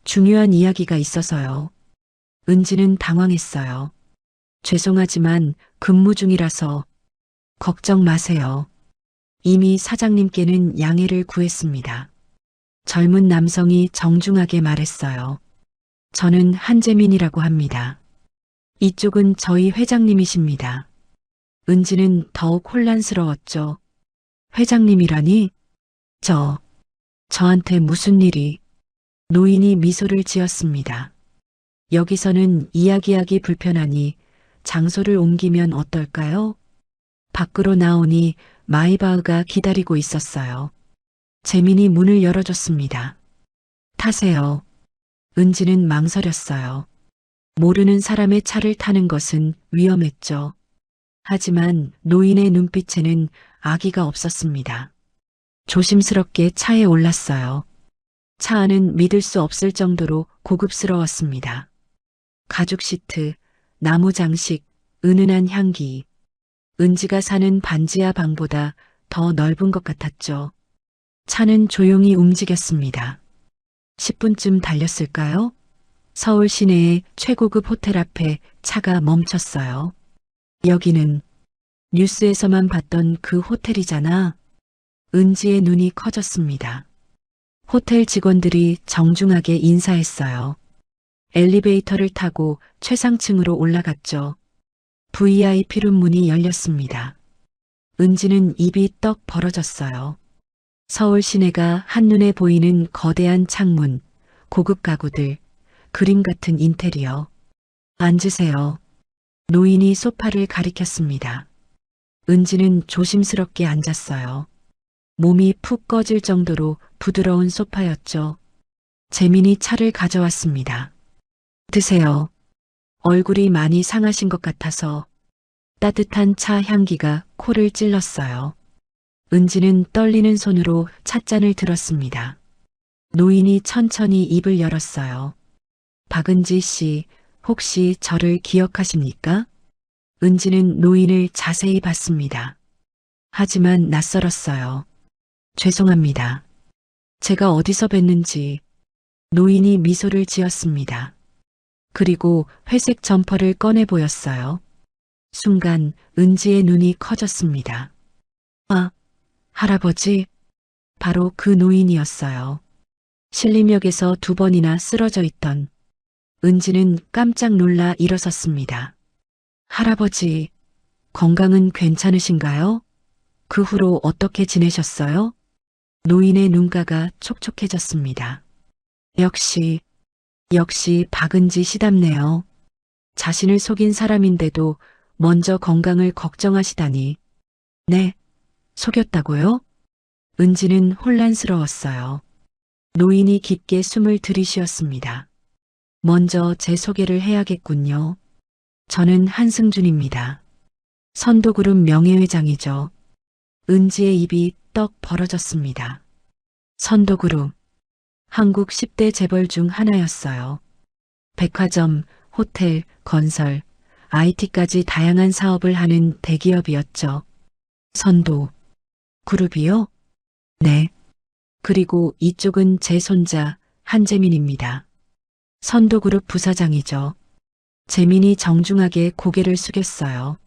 중요한 이야기가 있어서요. 은지는 당황했어요. 죄송하지만 근무 중이라서... 걱정 마세요. 이미 사장님께는 양해를 구했습니다. 젊은 남성이 정중하게 말했어요. 저는 한재민이라고 합니다. 이쪽은 저희 회장님이십니다. 은지는 더욱 혼란스러웠죠. 회장님이라니? 저한테 무슨 일이? 노인이 미소를 지었습니다. 여기서는 이야기하기 불편하니 장소를 옮기면 어떨까요? 밖으로 나오니 마이바흐가 기다리고 있었어요. 재민이 문을 열어줬습니다. 타세요. 은지는 망설였어요. 모르는 사람의 차를 타는 것은 위험했죠. 하지만 노인의 눈빛에는 악의가 없었습니다. 조심스럽게 차에 올랐어요. 차 안은 믿을 수 없을 정도로 고급스러웠습니다. 가죽 시트, 나무 장식, 은은한 향기. 은지가 사는 반지하 방보다 더 넓은 것 같았죠. 차는 조용히 움직였습니다. 10분쯤 달렸을까요? 서울 시내의 최고급 호텔 앞에 차가 멈췄어요. 여기는 뉴스에서만 봤던 그 호텔이잖아. 은지의 눈이 커졌습니다. 호텔 직원들이 정중하게 인사했어요. 엘리베이터를 타고 최상층으로 올라갔죠. VIP룸 문이 열렸습니다. 은지는 입이 떡 벌어졌어요. 서울 시내가 한눈에 보이는 거대한 창문, 고급 가구들, 그림 같은 인테리어. 앉으세요. 노인이 소파를 가리켰습니다. 은지는 조심스럽게 앉았어요. 몸이 푹 꺼질 정도로 부드러운 소파였죠. 재민이 차를 가져왔습니다. 드세요. 얼굴이 많이 상하신 것 같아서 따뜻한 차 향기가 코를 찔렀어요. 은지는 떨리는 손으로 찻잔을 들었습니다. 노인이 천천히 입을 열었어요. 박은지 씨, 혹시 저를 기억하십니까? 은지는 노인을 자세히 봤습니다. 하지만 낯설었어요. 죄송합니다. 제가 어디서 뵀는지. 노인이 미소를 지었습니다. 그리고 회색 점퍼를 꺼내 보였어요. 순간 은지의 눈이 커졌습니다. 할아버지? 바로 그 노인이었어요. 신림역에서 2번이나 쓰러져 있던. 은지는 깜짝 놀라 일어섰습니다. 할아버지, 건강은 괜찮으신가요? 그 후로 어떻게 지내셨어요? 노인의 눈가가 촉촉해졌습니다. 역시 박은지 씨답네요. 자신을 속인 사람인데도 먼저 건강을 걱정하시다니. 네, 속였다고요? 은지는 혼란스러웠어요. 노인이 깊게 숨을 들이쉬었습니다. 먼저 제 소개를 해야겠군요. 저는 한승준입니다. 선도그룹 명예회장이죠. 은지의 입이 떡 벌어졌습니다. 선도그룹. 한국 10대 재벌 중 하나였어요. 백화점, 호텔, 건설, IT까지 다양한 사업을 하는 대기업이었죠. 선도. 그룹이요? 네. 그리고 이쪽은 제 손자 한재민입니다. 선도그룹 부사장이죠. 재민이 정중하게 고개를 숙였어요.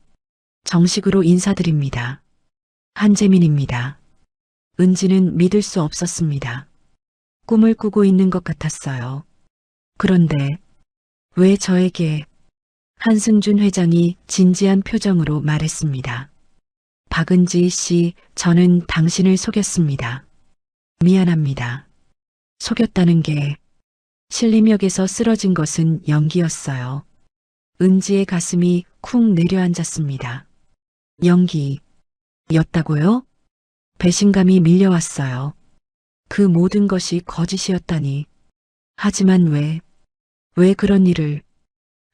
정식으로 인사드립니다. 한재민입니다. 은지는 믿을 수 없었습니다. 꿈을 꾸고 있는 것 같았어요. 그런데 왜 저에게? 한승준 회장이 진지한 표정으로 말했습니다. 박은지 씨, 저는 당신을 속였습니다. 미안합니다. 속였다는 게 신림역에서 쓰러진 것은 연기였어요. 은지의 가슴이 쿵 내려앉았습니다. 연기였다고요? 배신감이 밀려왔어요. 그 모든 것이 거짓이었다니. 하지만 왜 그런 일을?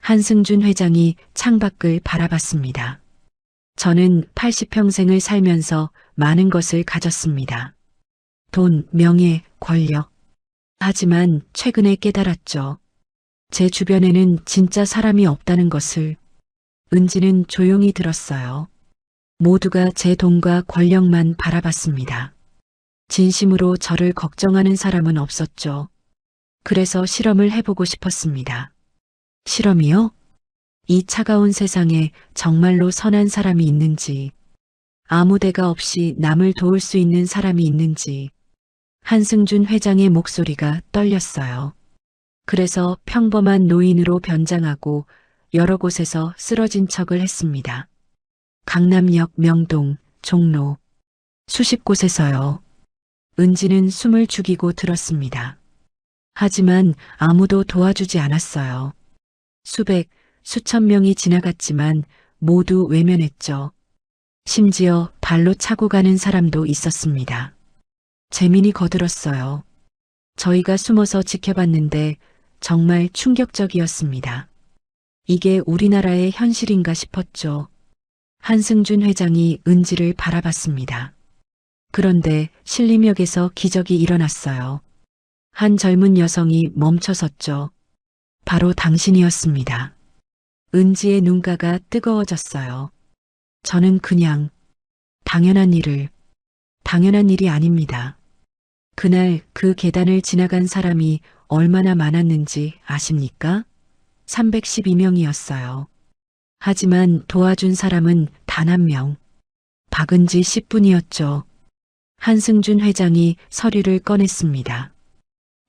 한승준 회장이 창밖을 바라봤습니다. 저는 80평생을 살면서 많은 것을 가졌습니다. 돈, 명예, 권력. 하지만 최근에 깨달았죠. 제 주변에는 진짜 사람이 없다는 것을. 은지는 조용히 들었어요. 모두가 제 돈과 권력만 바라봤습니다. 진심으로 저를 걱정하는 사람은 없었죠. 그래서 실험을 해보고 싶었습니다. 실험이요? 이 차가운 세상에 정말로 선한 사람이 있는지, 아무 대가 없이 남을 도울 수 있는 사람이 있는지. 한승준 회장의 목소리가 떨렸어요. 그래서 평범한 노인으로 변장하고 여러 곳에서 쓰러진 척을 했습니다. 강남역, 명동, 종로, 수십 곳에서요. 은지는 숨을 죽이고 들었습니다. 하지만 아무도 도와주지 않았어요. 수천 명이 지나갔지만 모두 외면했죠. 심지어 발로 차고 가는 사람도 있었습니다. 재민이 거들었어요. 저희가 숨어서 지켜봤는데 정말 충격적이었습니다. 이게 우리나라의 현실인가 싶었죠. 한승준 회장이 은지를 바라봤습니다. 그런데 신림역에서 기적이 일어났어요. 한 젊은 여성이 멈춰섰죠. 바로 당신이었습니다. 은지의 눈가가 뜨거워졌어요. 저는 그냥 당연한 일이 아닙니다. 그날 그 계단을 지나간 사람이 얼마나 많았는지 아십니까? 312명이었어요. 하지만 도와준 사람은 단 한 명. 박은지 씨뿐이었죠. 한승준 회장이 서류를 꺼냈습니다.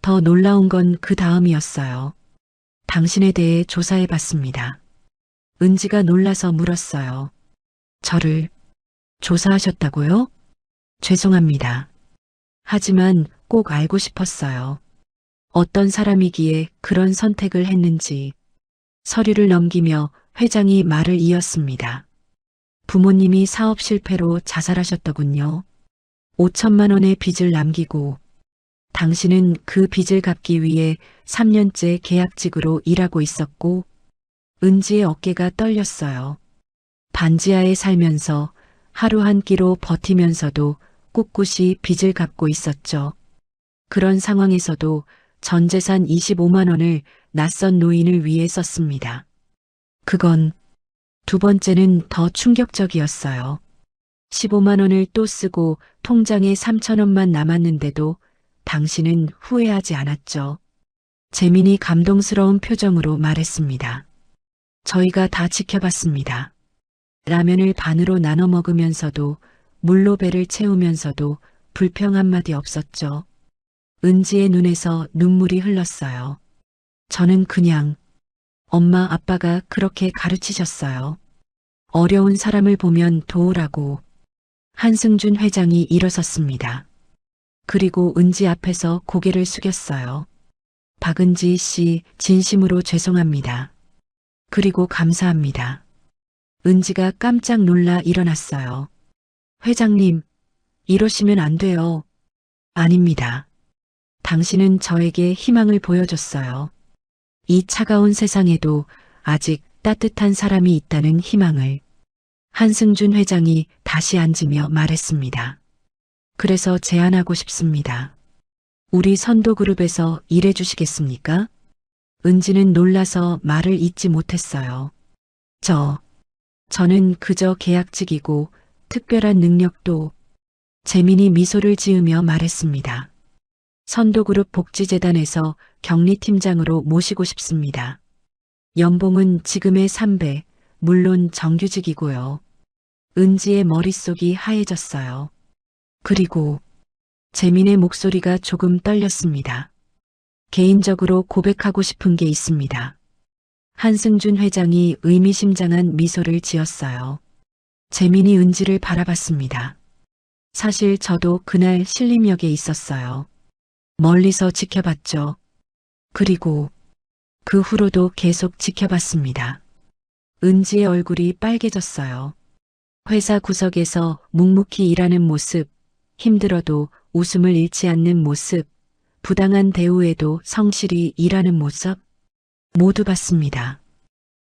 더 놀라운 건 그 다음이었어요. 당신에 대해 조사해 봤습니다. 은지가 놀라서 물었어요. 저를 조사하셨다고요? 죄송합니다. 하지만 꼭 알고 싶었어요. 어떤 사람이기에 그런 선택을 했는지. 서류를 넘기며 회장이 말을 이었습니다. 부모님이 사업 실패로 자살하셨더군요. 5천만 원의 빚을 남기고 당신은 그 빚을 갚기 위해 3년째 계약직으로 일하고 있었고 은지의 어깨가 떨렸어요. 반지하에 살면서 하루 한 끼로 버티면서도 꿋꿋이 빚을 갚고 있었죠. 그런 상황에서도 전 재산 25만 원을 낯선 노인을 위해 썼습니다. 그건 두 번째는 더 충격적이었어요. 15만 원을 또 쓰고 통장에 3천 원만 남았는데도 당신은 후회하지 않았죠. 재민이 감동스러운 표정으로 말했습니다. 저희가 다 지켜봤습니다. 라면을 반으로 나눠 먹으면서도 물로 배를 채우면서도 불평 한마디 없었죠. 은지의 눈에서 눈물이 흘렀어요. 저는 그냥 엄마 아빠가 그렇게 가르치셨어요. 어려운 사람을 보면 도우라고. 한승준 회장이 일어섰습니다. 그리고 은지 앞에서 고개를 숙였어요. 박은지 씨, 진심으로 죄송합니다. 그리고 감사합니다. 은지가 깜짝 놀라 일어났어요. 회장님, 이러시면 안 돼요. 아닙니다. 당신은 저에게 희망을 보여줬어요. 이 차가운 세상에도 아직 따뜻한 사람이 있다는 희망을. 한승준 회장이 다시 앉으며 말했습니다. 그래서 제안하고 싶습니다. 우리 선도그룹에서 일해 주시겠습니까? 은지는 놀라서 말을 잇지 못했어요. 저는 그저 계약직이고 특별한 능력도. 재민이 미소를 지으며 말했습니다. 선도그룹 복지재단에서 격리팀장으로 모시고 싶습니다. 연봉은 지금의 3배, 물론 정규직이고요. 은지의 머릿속이 하얘졌어요. 그리고 재민의 목소리가 조금 떨렸습니다. 개인적으로 고백하고 싶은 게 있습니다. 한승준 회장이 의미심장한 미소를 지었어요. 재민이 은지를 바라봤습니다. 사실 저도 그날 신림역에 있었어요. 멀리서 지켜봤죠. 그리고 그 후로도 계속 지켜봤습니다. 은지의 얼굴이 빨개졌어요. 회사 구석에서 묵묵히 일하는 모습, 힘들어도 웃음을 잃지 않는 모습, 부당한 대우에도 성실히 일하는 모습, 모두 봤습니다.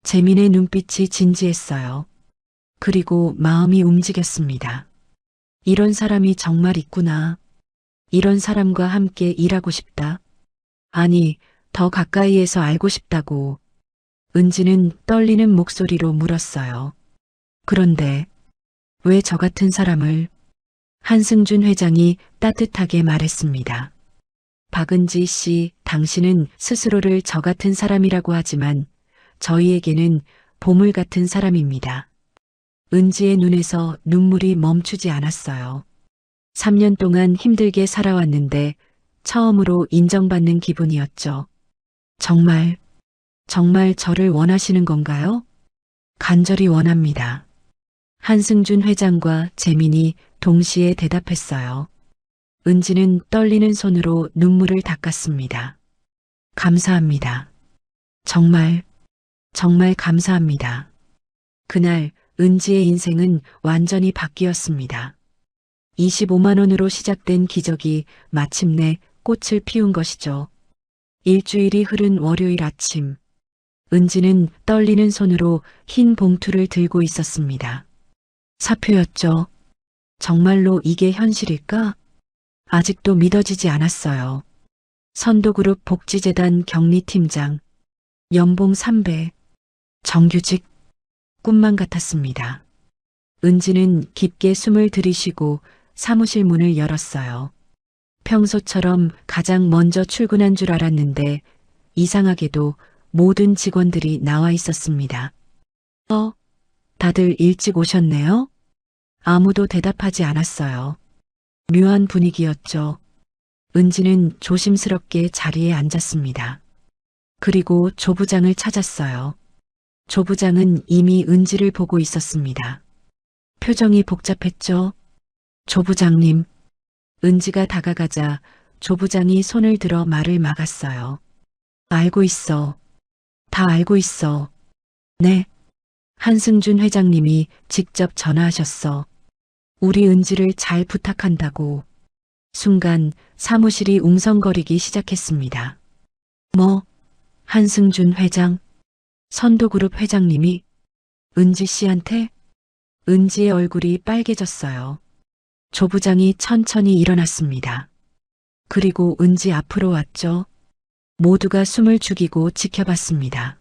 재민의 눈빛이 진지했어요. 그리고 마음이 움직였습니다. 이런 사람이 정말 있구나. 이런 사람과 함께 일하고 싶다. 아니, 더 가까이에서 알고 싶다고. 은지는 떨리는 목소리로 물었어요. 그런데 왜 저 같은 사람을? 한승준 회장이 따뜻하게 말했습니다. 박은지 씨, 당신은 스스로를 저 같은 사람이라고 하지만 저희에게는 보물 같은 사람입니다. 은지의 눈에서 눈물이 멈추지 않았어요. 3년 동안 힘들게 살아왔는데 처음으로 인정받는 기분이었죠. 정말 저를 원하시는 건가요? 간절히 원합니다. 한승준 회장과 재민이 동시에 대답했어요. 은지는 떨리는 손으로 눈물을 닦았습니다. 감사합니다. 정말 감사합니다. 그날 은지의 인생은 완전히 바뀌었습니다. 25만 원으로 시작된 기적이 마침내 꽃을 피운 것이죠. 일주일이 흐른 월요일 아침, 은지는 떨리는 손으로 흰 봉투를 들고 있었습니다. 사표였죠. 정말로 이게 현실일까? 아직도 믿어지지 않았어요. 선도그룹 복지재단 격리팀장, 연봉 3배, 정규직, 꿈만 같았습니다. 은지는 깊게 숨을 들이쉬고 사무실 문을 열었어요. 평소처럼 가장 먼저 출근한 줄 알았는데 이상하게도 모든 직원들이 나와 있었습니다. 다들 일찍 오셨네요? 아무도 대답하지 않았어요. 묘한 분위기였죠. 은지는 조심스럽게 자리에 앉았습니다. 그리고 조 부장을 찾았어요. 조 부장은 이미 은지를 보고 있었습니다. 표정이 복잡했죠. 조 부장님. 은지가 다가가자 조 부장이 손을 들어 말을 막았어요. 알고 있어. 다 알고 있어. 네. 한승준 회장님이 직접 전화하셨어. 우리 은지를 잘 부탁한다고. 순간 사무실이 웅성거리기 시작했습니다. 뭐? 한승준 회장? 선도그룹 회장님이? 은지 씨한테? 은지의 얼굴이 빨개졌어요. 조 부장이 천천히 일어났습니다. 그리고 은지 앞으로 왔죠. 모두가 숨을 죽이고 지켜봤습니다.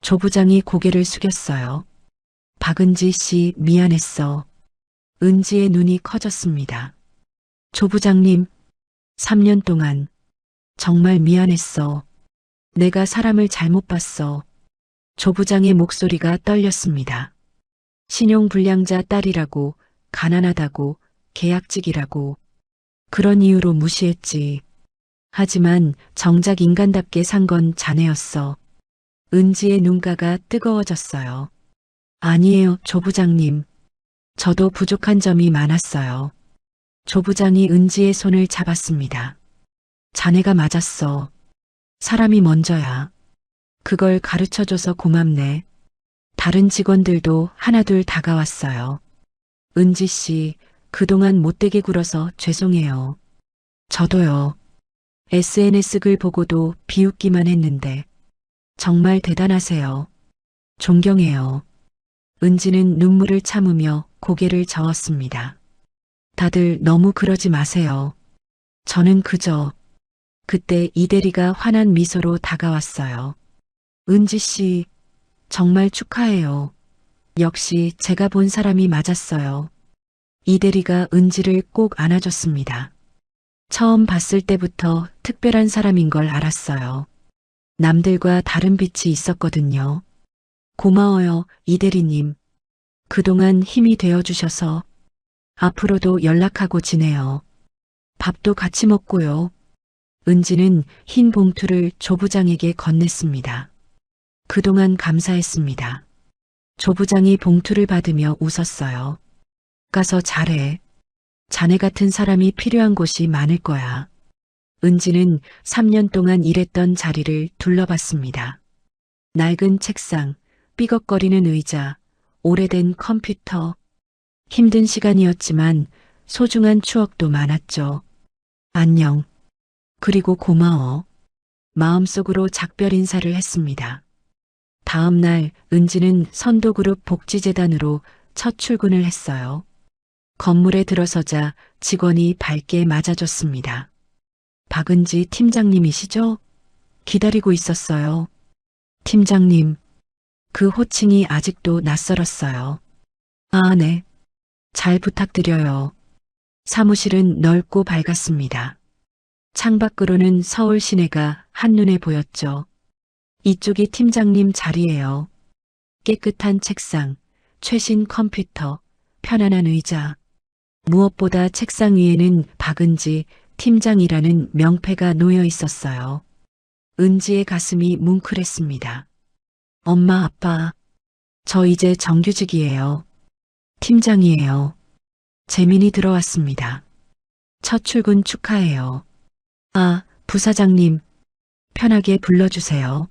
조 부장이 고개를 숙였어요. 박은지 씨 미안했어. 은지의 눈이 커졌습니다. 조 부장님, 3년 동안 정말 미안했어. 내가 사람을 잘못 봤어. 조 부장의 목소리가 떨렸습니다. 신용불량자 딸이라고, 가난하다고, 계약직이라고, 그런 이유로 무시했지. 하지만 정작 인간답게 산 건 자네였어. 은지의 눈가가 뜨거워졌어요. 아니에요, 조 부장님. 저도 부족한 점이 많았어요. 조 부장이 은지의 손을 잡았습니다. 자네가 맞았어. 사람이 먼저야. 그걸 가르쳐줘서 고맙네. 다른 직원들도 하나둘 다가왔어요. 은지 씨, 그동안 못되게 굴어서 죄송해요. 저도요. SNS 글 보고도 비웃기만 했는데. 정말 대단하세요. 존경해요. 은지는 눈물을 참으며 고개를 저었습니다. 다들 너무 그러지 마세요. 저는 그때 이대리가 환한 미소로 다가왔어요. 은지 씨, 정말 축하해요. 역시 제가 본 사람이 맞았어요. 이대리가 은지를 꼭 안아줬습니다. 처음 봤을 때부터 특별한 사람인 걸 알았어요. 남들과 다른 빛이 있었거든요. 고마워요, 이대리님. 그동안 힘이 되어주셔서 앞으로도 연락하고 지내요. 밥도 같이 먹고요. 은지는 흰 봉투를 조 부장에게 건넸습니다. 그동안 감사했습니다. 조 부장이 봉투를 받으며 웃었어요. 가서 잘해. 자네 같은 사람이 필요한 곳이 많을 거야. 은지는 3년 동안 일했던 자리를 둘러봤습니다. 낡은 책상, 삐걱거리는 의자, 오래된 컴퓨터. 힘든 시간이었지만 소중한 추억도 많았죠. 안녕. 그리고 고마워. 마음속으로 작별 인사를 했습니다. 다음 날 은지는 선도그룹 복지재단으로 첫 출근을 했어요. 건물에 들어서자 직원이 밝게 맞아줬습니다. 박은지 팀장님이시죠? 기다리고 있었어요. 팀장님. 그 호칭이 아직도 낯설었어요. 아, 네. 잘 부탁드려요. 사무실은 넓고 밝았습니다. 창밖으로는 서울 시내가 한눈에 보였죠. 이쪽이 팀장님 자리예요. 깨끗한 책상, 최신 컴퓨터, 편안한 의자. 무엇보다 책상 위에는 박은지 팀장이라는 명패가 놓여 있었어요. 은지의 가슴이 뭉클했습니다. 엄마, 아빠, 저 이제 정규직이에요. 팀장이에요. 재민이 들어왔습니다. 첫 출근 축하해요. 아, 부사장님, 편하게 불러주세요.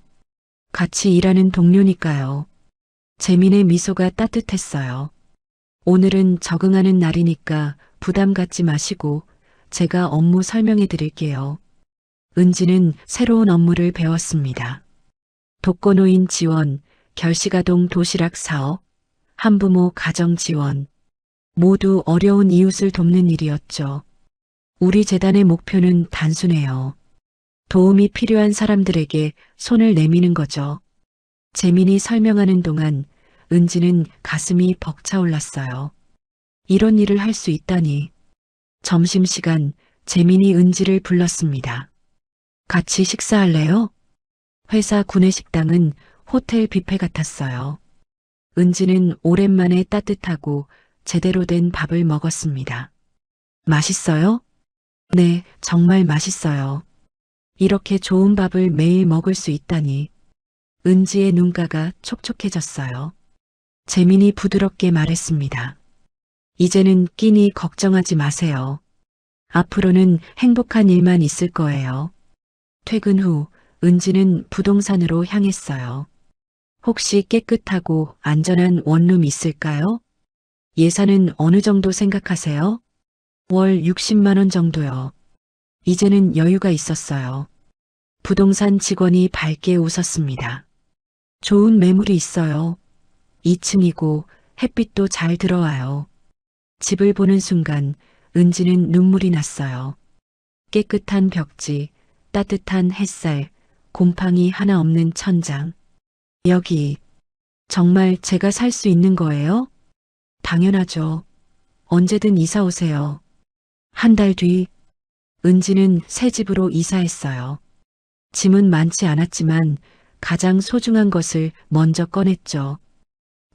같이 일하는 동료니까요. 재민의 미소가 따뜻했어요. 오늘은 적응하는 날이니까 부담 갖지 마시고 제가 업무 설명해 드릴게요. 은지는 새로운 업무를 배웠습니다. 독거노인 지원, 결식아동 도시락 사업, 한부모 가정 지원. 모두 어려운 이웃을 돕는 일이었죠. 우리 재단의 목표는 단순해요. 도움이 필요한 사람들에게 손을 내미는 거죠. 재민이 설명하는 동안 은지는 가슴이 벅차올랐어요. 이런 일을 할 수 있다니. 점심시간 재민이 은지를 불렀습니다. 같이 식사할래요? 회사 구내식당은 호텔 뷔페 같았어요. 은지는 오랜만에 따뜻하고 제대로 된 밥을 먹었습니다. 맛있어요? 네, 정말 맛있어요. 이렇게 좋은 밥을 매일 먹을 수 있다니. 은지의 눈가가 촉촉해졌어요. 재민이 부드럽게 말했습니다. 이제는 끼니 걱정하지 마세요. 앞으로는 행복한 일만 있을 거예요. 퇴근 후 은지는 부동산으로 향했어요. 혹시 깨끗하고 안전한 원룸 있을까요? 예산은 어느 정도 생각하세요? 월 60만 원 정도요. 이제는 여유가 있었어요. 부동산 직원이 밝게 웃었습니다. 좋은 매물이 있어요. 2층이고 햇빛도 잘 들어와요. 집을 보는 순간 은지는 눈물이 났어요. 깨끗한 벽지, 따뜻한 햇살, 곰팡이 하나 없는 천장. 여기 정말 제가 살 수 있는 거예요? 당연하죠. 언제든 이사 오세요. 한 달 뒤 은지는 새 집으로 이사했어요. 짐은 많지 않았지만 가장 소중한 것을 먼저 꺼냈죠.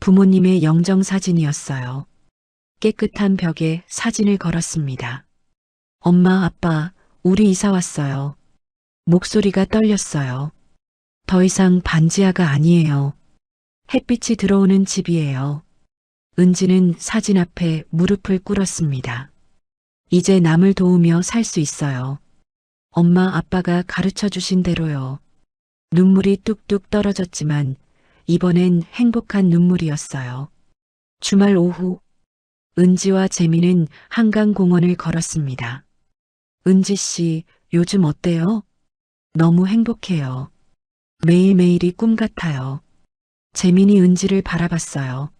부모님의 영정사진이었어요. 깨끗한 벽에 사진을 걸었습니다. 엄마, 아빠, 우리 이사 왔어요. 목소리가 떨렸어요. 더 이상 반지하가 아니에요. 햇빛이 들어오는 집이에요. 은지는 사진 앞에 무릎을 꿇었습니다. 이제 남을 도우며 살 수 있어요. 엄마, 아빠가 가르쳐 주신 대로요. 눈물이 뚝뚝 떨어졌지만 이번엔 행복한 눈물이었어요. 주말 오후 은지와 재민은 한강공원을 걸었습니다. 은지 씨, 요즘 어때요? 너무 행복해요. 매일매일이 꿈 같아요. 재민이 은지를 바라봤어요.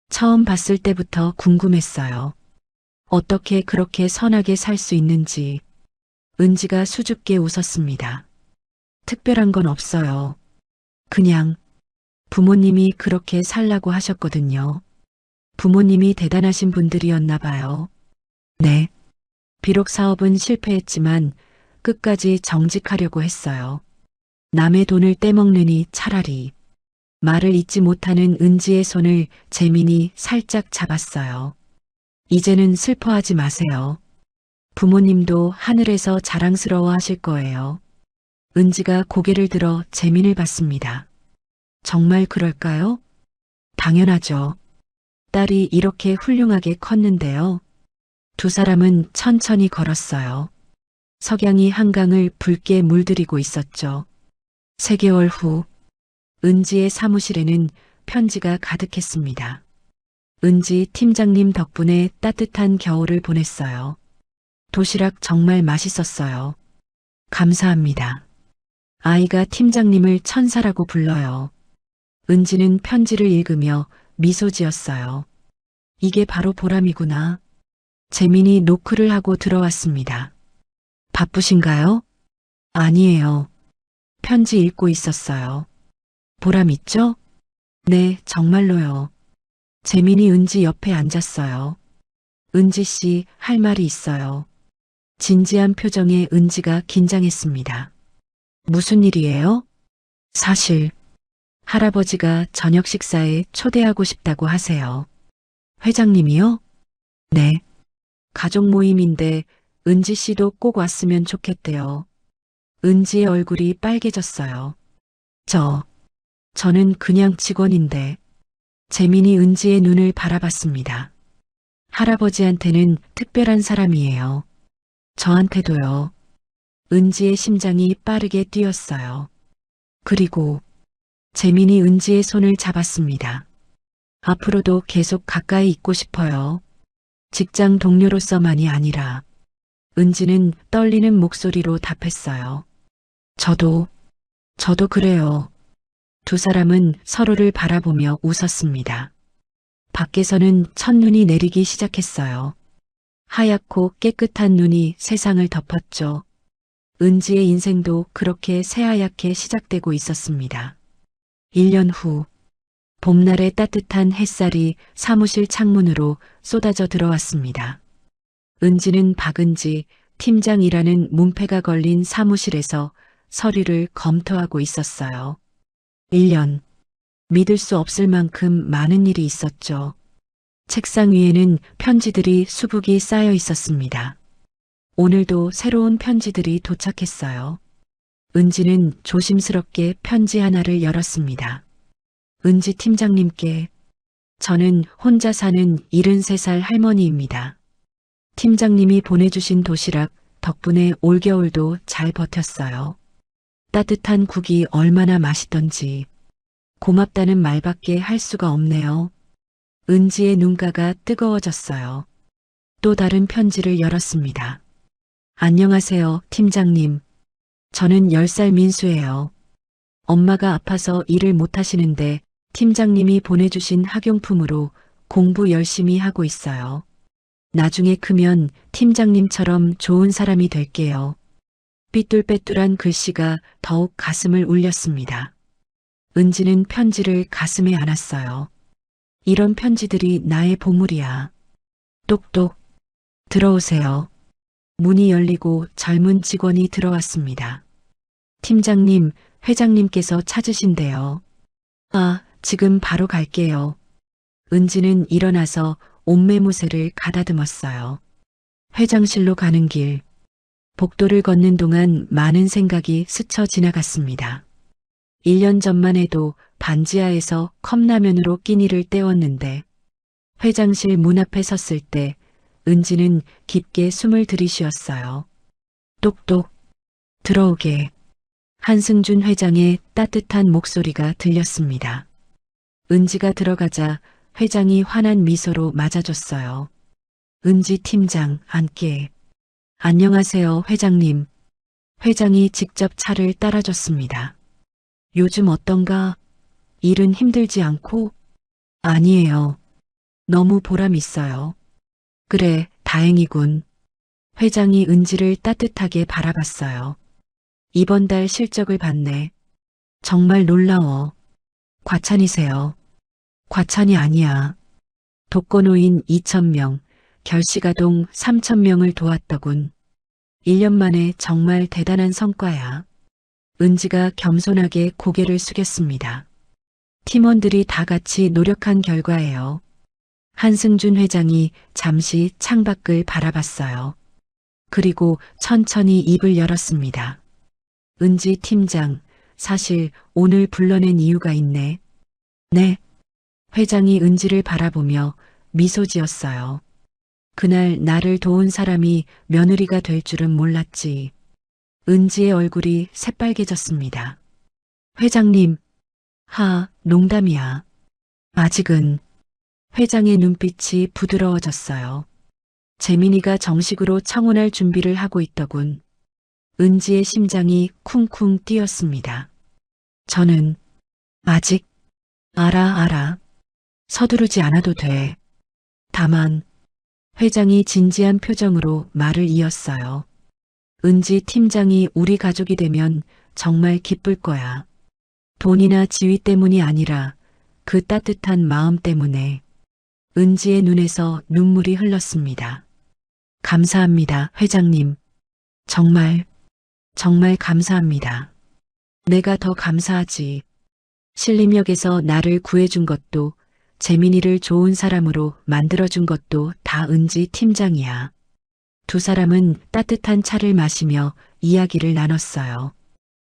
처음 봤을 때부터 궁금했어요. 어떻게 그렇게 선하게 살 수 있는지. 은지가 수줍게 웃었습니다. 특별한 건 없어요. 그냥 부모님이 그렇게 살라고 하셨거든요. 부모님이 대단하신 분들이었나 봐요. 네. 비록 사업은 실패했지만 끝까지 정직하려고 했어요. 남의 돈을 떼먹느니 차라리. 말을 잇지 못하는 은지의 손을 재민이 살짝 잡았어요. 이제는 슬퍼하지 마세요. 부모님도 하늘에서 자랑스러워 하실 거예요. 은지가 고개를 들어 재민을 봤습니다. 정말 그럴까요? 당연하죠. 딸이 이렇게 훌륭하게 컸는데요. 두 사람은 천천히 걸었어요. 석양이 한강을 붉게 물들이고 있었죠. 3개월 후, 은지의 사무실에는 편지가 가득했습니다. 은지 팀장님 덕분에 따뜻한 겨울을 보냈어요. 도시락 정말 맛있었어요. 감사합니다. 아이가 팀장님을 천사라고 불러요. 은지는 편지를 읽으며 미소 지었어요. 이게 바로 보람이구나. 재민이 노크를 하고 들어왔습니다. 바쁘신가요? 아니에요. 편지 읽고 있었어요. 보람 있죠? 네, 정말로요. 재민이 은지 옆에 앉았어요. 은지 씨, 할 말이 있어요. 진지한 표정의 은지가 긴장했습니다. 무슨 일이에요? 사실, 할아버지가 저녁 식사에 초대하고 싶다고 하세요. 회장님이요? 네. 가족 모임인데 은지 씨도 꼭 왔으면 좋겠대요. 은지의 얼굴이 빨개졌어요. 저는 그냥 직원인데. 재민이 은지의 눈을 바라봤습니다. 할아버지한테는 특별한 사람이에요. 저한테도요. 은지의 심장이 빠르게 뛰었어요. 그리고 재민이 은지의 손을 잡았습니다. 앞으로도 계속 가까이 있고 싶어요. 직장 동료로서만이 아니라. 은지는 떨리는 목소리로 답했어요. 저도 그래요. 두 사람은 서로를 바라보며 웃었습니다. 밖에서는 첫눈이 내리기 시작했어요. 하얗고 깨끗한 눈이 세상을 덮었죠. 은지의 인생도 그렇게 새하얗게 시작되고 있었습니다. 1년 후, 봄날의 따뜻한 햇살이 사무실 창문으로 쏟아져 들어왔습니다. 은지는 박은지 팀장이라는 문패가 걸린 사무실에서 서류를 검토하고 있었어요. 1년. 믿을 수 없을 만큼 많은 일이 있었죠. 책상 위에는 편지들이 수북이 쌓여 있었습니다. 오늘도 새로운 편지들이 도착했어요. 은지는 조심스럽게 편지 하나를 열었습니다. 은지 팀장님께, 저는 혼자 사는 73살 할머니입니다. 팀장님이 보내주신 도시락 덕분에 올겨울도 잘 버텼어요. 따뜻한 국이 얼마나 맛있던지 고맙다는 말밖에 할 수가 없네요. 은지의 눈가가 뜨거워졌어요. 또 다른 편지를 열었습니다. 안녕하세요, 팀장님. 저는 10살 민수예요. 엄마가 아파서 일을 못 하시는데 팀장님이 보내주신 학용품으로 공부 열심히 하고 있어요. 나중에 크면 팀장님처럼 좋은 사람이 될게요. 삐뚤빼뚤한 글씨가 더욱 가슴을 울렸습니다. 은지는 편지를 가슴에 안았어요. 이런 편지들이 나의 보물이야. 똑똑. 들어오세요. 문이 열리고 젊은 직원이 들어왔습니다. 팀장님, 회장님께서 찾으신대요. 아, 지금 바로 갈게요. 은지는 일어나서 옷매무새를 가다듬었어요. 회장실로 가는 길. 복도를 걷는 동안 많은 생각이 스쳐 지나갔습니다. 1년 전만 해도 반지하에서 컵라면으로 끼니를 때웠는데 회장실 문 앞에 섰을 때 은지는 깊게 숨을 들이쉬었어요. 똑똑. 들어오게. 한승준 회장의 따뜻한 목소리가 들렸습니다. 은지가 들어가자 회장이 환한 미소로 맞아줬어요. 은지 팀장, 앉게. 안녕하세요, 회장님. 회장이 직접 차를 따라줬습니다. 요즘 어떤가? 일은 힘들지 않고? 아니에요. 너무 보람 있어요. 그래, 다행이군. 회장이 은지를 따뜻하게 바라봤어요. 이번 달 실적을 봤네. 정말 놀라워. 과찬이세요. 과찬이 아니야. 독거노인 2,000명, 결식아동 3,000명을 도왔더군. 1년 만에 정말 대단한 성과야. 은지가 겸손하게 고개를 숙였습니다. 팀원들이 다 같이 노력한 결과예요. 한승준 회장이 잠시 창밖을 바라봤어요. 그리고 천천히 입을 열었습니다. 은지 팀장, 사실 오늘 불러낸 이유가 있네. 네. 회장이 은지를 바라보며 미소 지었어요. 그날 나를 도운 사람이 며느리가 될 줄은 몰랐지. 은지의 얼굴이 새빨개졌습니다. 회장님, 농담이야. 아직은. 회장의 눈빛이 부드러워졌어요. 재민이가 정식으로 청혼할 준비를 하고 있더군. 은지의 심장이 쿵쿵 뛰었습니다. 저는 아직 알아. 서두르지 않아도 돼. 다만 회장이 진지한 표정으로 말을 이었어요. 은지 팀장이 우리 가족이 되면 정말 기쁠 거야. 돈이나 지위 때문이 아니라 그 따뜻한 마음 때문에. 은지의 눈에서 눈물이 흘렀습니다. 감사합니다, 회장님. 정말 감사합니다. 내가 더 감사하지. 신림역에서 나를 구해준 것도, 재민이를 좋은 사람으로 만들어준 것도 다 은지 팀장이야. 두 사람은 따뜻한 차를 마시며 이야기를 나눴어요.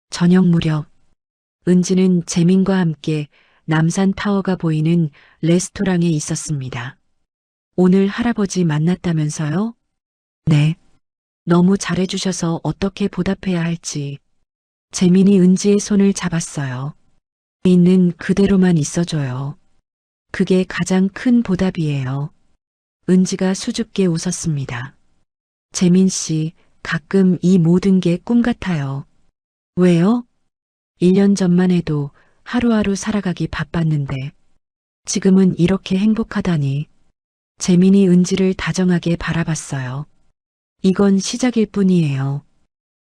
저녁 무렵, 은지는 재민과 함께 남산 타워가 보이는 레스토랑에 있었습니다. 오늘 할아버지 만났다면서요? 네. 너무 잘해주셔서 어떻게 보답해야 할지. 재민이 은지의 손을 잡았어요. 있는 그대로만 있어줘요. 그게 가장 큰 보답이에요. 은지가 수줍게 웃었습니다. 재민 씨, 가끔 이 모든 게 꿈 같아요. 왜요? 1년 전만 해도 하루하루 살아가기 바빴는데 지금은 이렇게 행복하다니. 재민이 은지를 다정하게 바라봤어요. 이건 시작일 뿐이에요.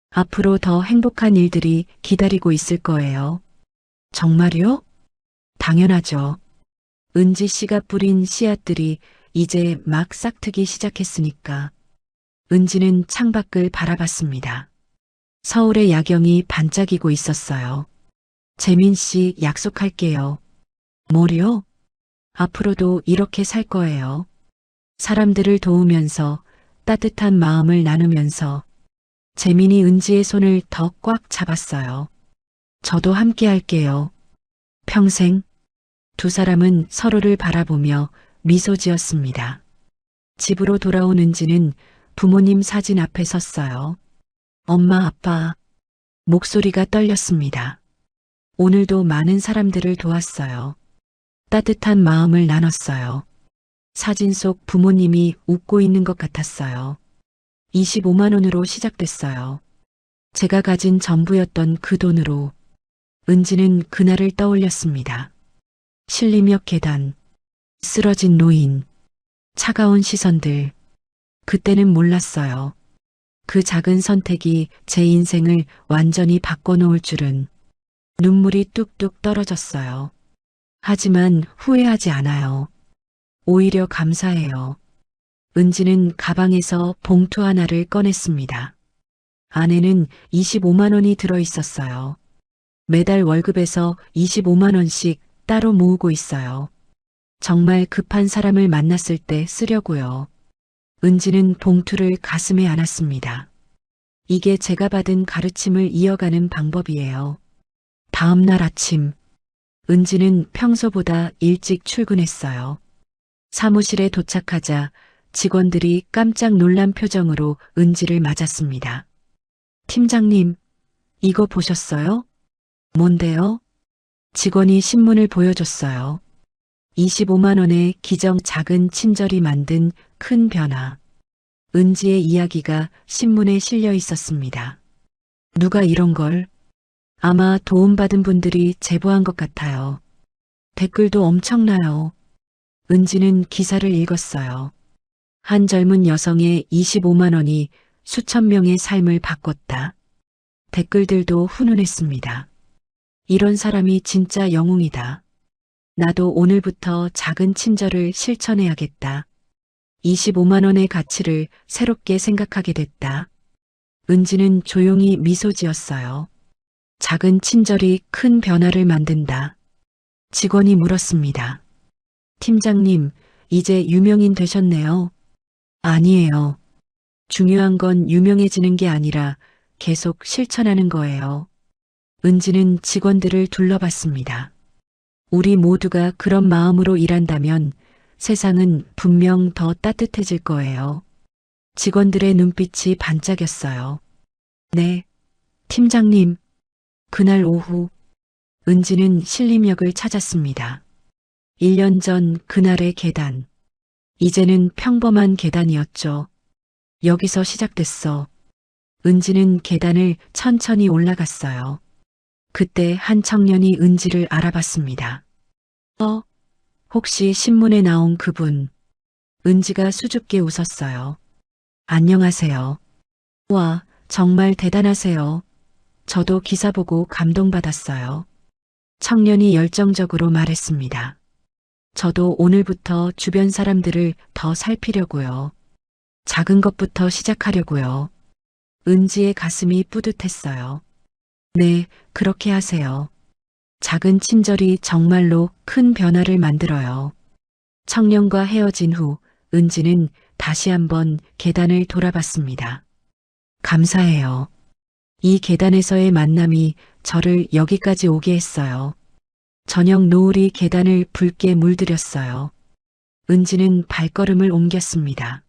앞으로 더 행복한 일들이 기다리고 있을 거예요. 정말요? 당연하죠. 은지 씨가 뿌린 씨앗들이 이제 막 싹트기 시작했으니까. 은지는 창밖을 바라봤습니다. 서울의 야경이 반짝이고 있었어요. 재민 씨 약속할게요. 뭐요? 앞으로도 이렇게 살 거예요. 사람들을 도우면서 따뜻한 마음을 나누면서. 재민이 은지의 손을 더 꽉 잡았어요. 저도 함께 할게요. 평생. 두 사람은 서로를 바라보며 미소 지었습니다. 집으로 돌아온 은지는 부모님 사진 앞에 섰어요. 엄마, 아빠. 목소리가 떨렸습니다. 오늘도 많은 사람들을 도왔어요. 따뜻한 마음을 나눴어요. 사진 속 부모님이 웃고 있는 것 같았어요. 25만 원으로 시작됐어요. 제가 가진 전부였던 그 돈으로. 은지는 그날을 떠올렸습니다. 신림역 계단, 쓰러진 노인, 차가운 시선들. 그때는 몰랐어요. 그 작은 선택이 제 인생을 완전히 바꿔놓을 줄은. 눈물이 뚝뚝 떨어졌어요. 하지만 후회하지 않아요. 오히려 감사해요. 은지는 가방에서 봉투 하나를 꺼냈습니다. 안에는 25만 원이 들어 있었어요. 매달 월급에서 25만 원씩 따로 모으고 있어요. 정말 급한 사람을 만났을 때 쓰려고요. 은지는 봉투를 가슴에 안았습니다. 이게 제가 받은 가르침을 이어가는 방법이에요. 다음 날 아침, 은지는 평소보다 일찍 출근했어요. 사무실에 도착하자 직원들이 깜짝 놀란 표정으로 은지를 맞았습니다. 팀장님, 이거 보셨어요? 뭔데요? 직원이 신문을 보여줬어요. 25만 원의 기정 작은 친절이 만든 큰 변화. 은지의 이야기가 신문에 실려 있었습니다. 누가 이런 걸? 아마 도움받은 분들이 제보한 것 같아요. 댓글도 엄청나요. 은지는 기사를 읽었어요. 한 젊은 여성의 25만 원이 수천 명의 삶을 바꿨다. 댓글들도 훈훈했습니다. 이런 사람이 진짜 영웅이다. 나도 오늘부터 작은 친절을 실천해야겠다. 25만 원의 가치를 새롭게 생각하게 됐다. 은지는 조용히 미소 지었어요. 작은 친절이 큰 변화를 만든다. 직원이 물었습니다. 팀장님, 이제 유명인 되셨네요. 아니에요. 중요한 건 유명해지는 게 아니라 계속 실천하는 거예요. 은지는 직원들을 둘러봤습니다. 우리 모두가 그런 마음으로 일한다면 세상은 분명 더 따뜻해질 거예요. 직원들의 눈빛이 반짝였어요. 네, 팀장님. 그날 오후, 은지는 신림역을 찾았습니다. 1년 전 그날의 계단. 이제는 평범한 계단이었죠. 여기서 시작됐어. 은지는 계단을 천천히 올라갔어요. 그때 한 청년이 은지를 알아봤습니다. 혹시 신문에 나온 그분? 은지가 수줍게 웃었어요. 안녕하세요. 와, 정말 대단하세요. 저도 기사 보고 감동받았어요. 청년이 열정적으로 말했습니다. 저도 오늘부터 주변 사람들을 더 살피려고요. 작은 것부터 시작하려고요. 은지의 가슴이 뿌듯했어요. 네, 그렇게 하세요. 작은 친절이 정말로 큰 변화를 만들어요. 청년과 헤어진 후 은지는 다시 한번 계단을 돌아봤습니다. 감사해요. 이 계단에서의 만남이 저를 여기까지 오게 했어요. 저녁 노을이 계단을 붉게 물들였어요. 은지는 발걸음을 옮겼습니다.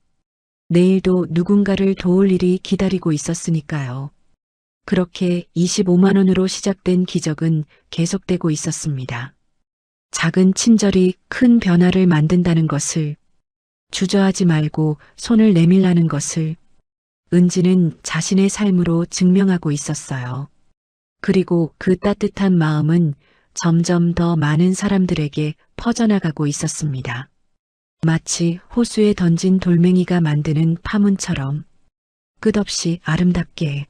내일도 누군가를 도울 일이 기다리고 있었으니까요. 그렇게 25만 원으로 시작된 기적은 계속되고 있었습니다. 작은 친절이 큰 변화를 만든다는 것을, 주저하지 말고 손을 내밀라는 것을 은지는 자신의 삶으로 증명하고 있었어요. 그리고 그 따뜻한 마음은 점점 더 많은 사람들에게 퍼져나가고 있었습니다. 마치 호수에 던진 돌멩이가 만드는 파문처럼 끝없이 아름답게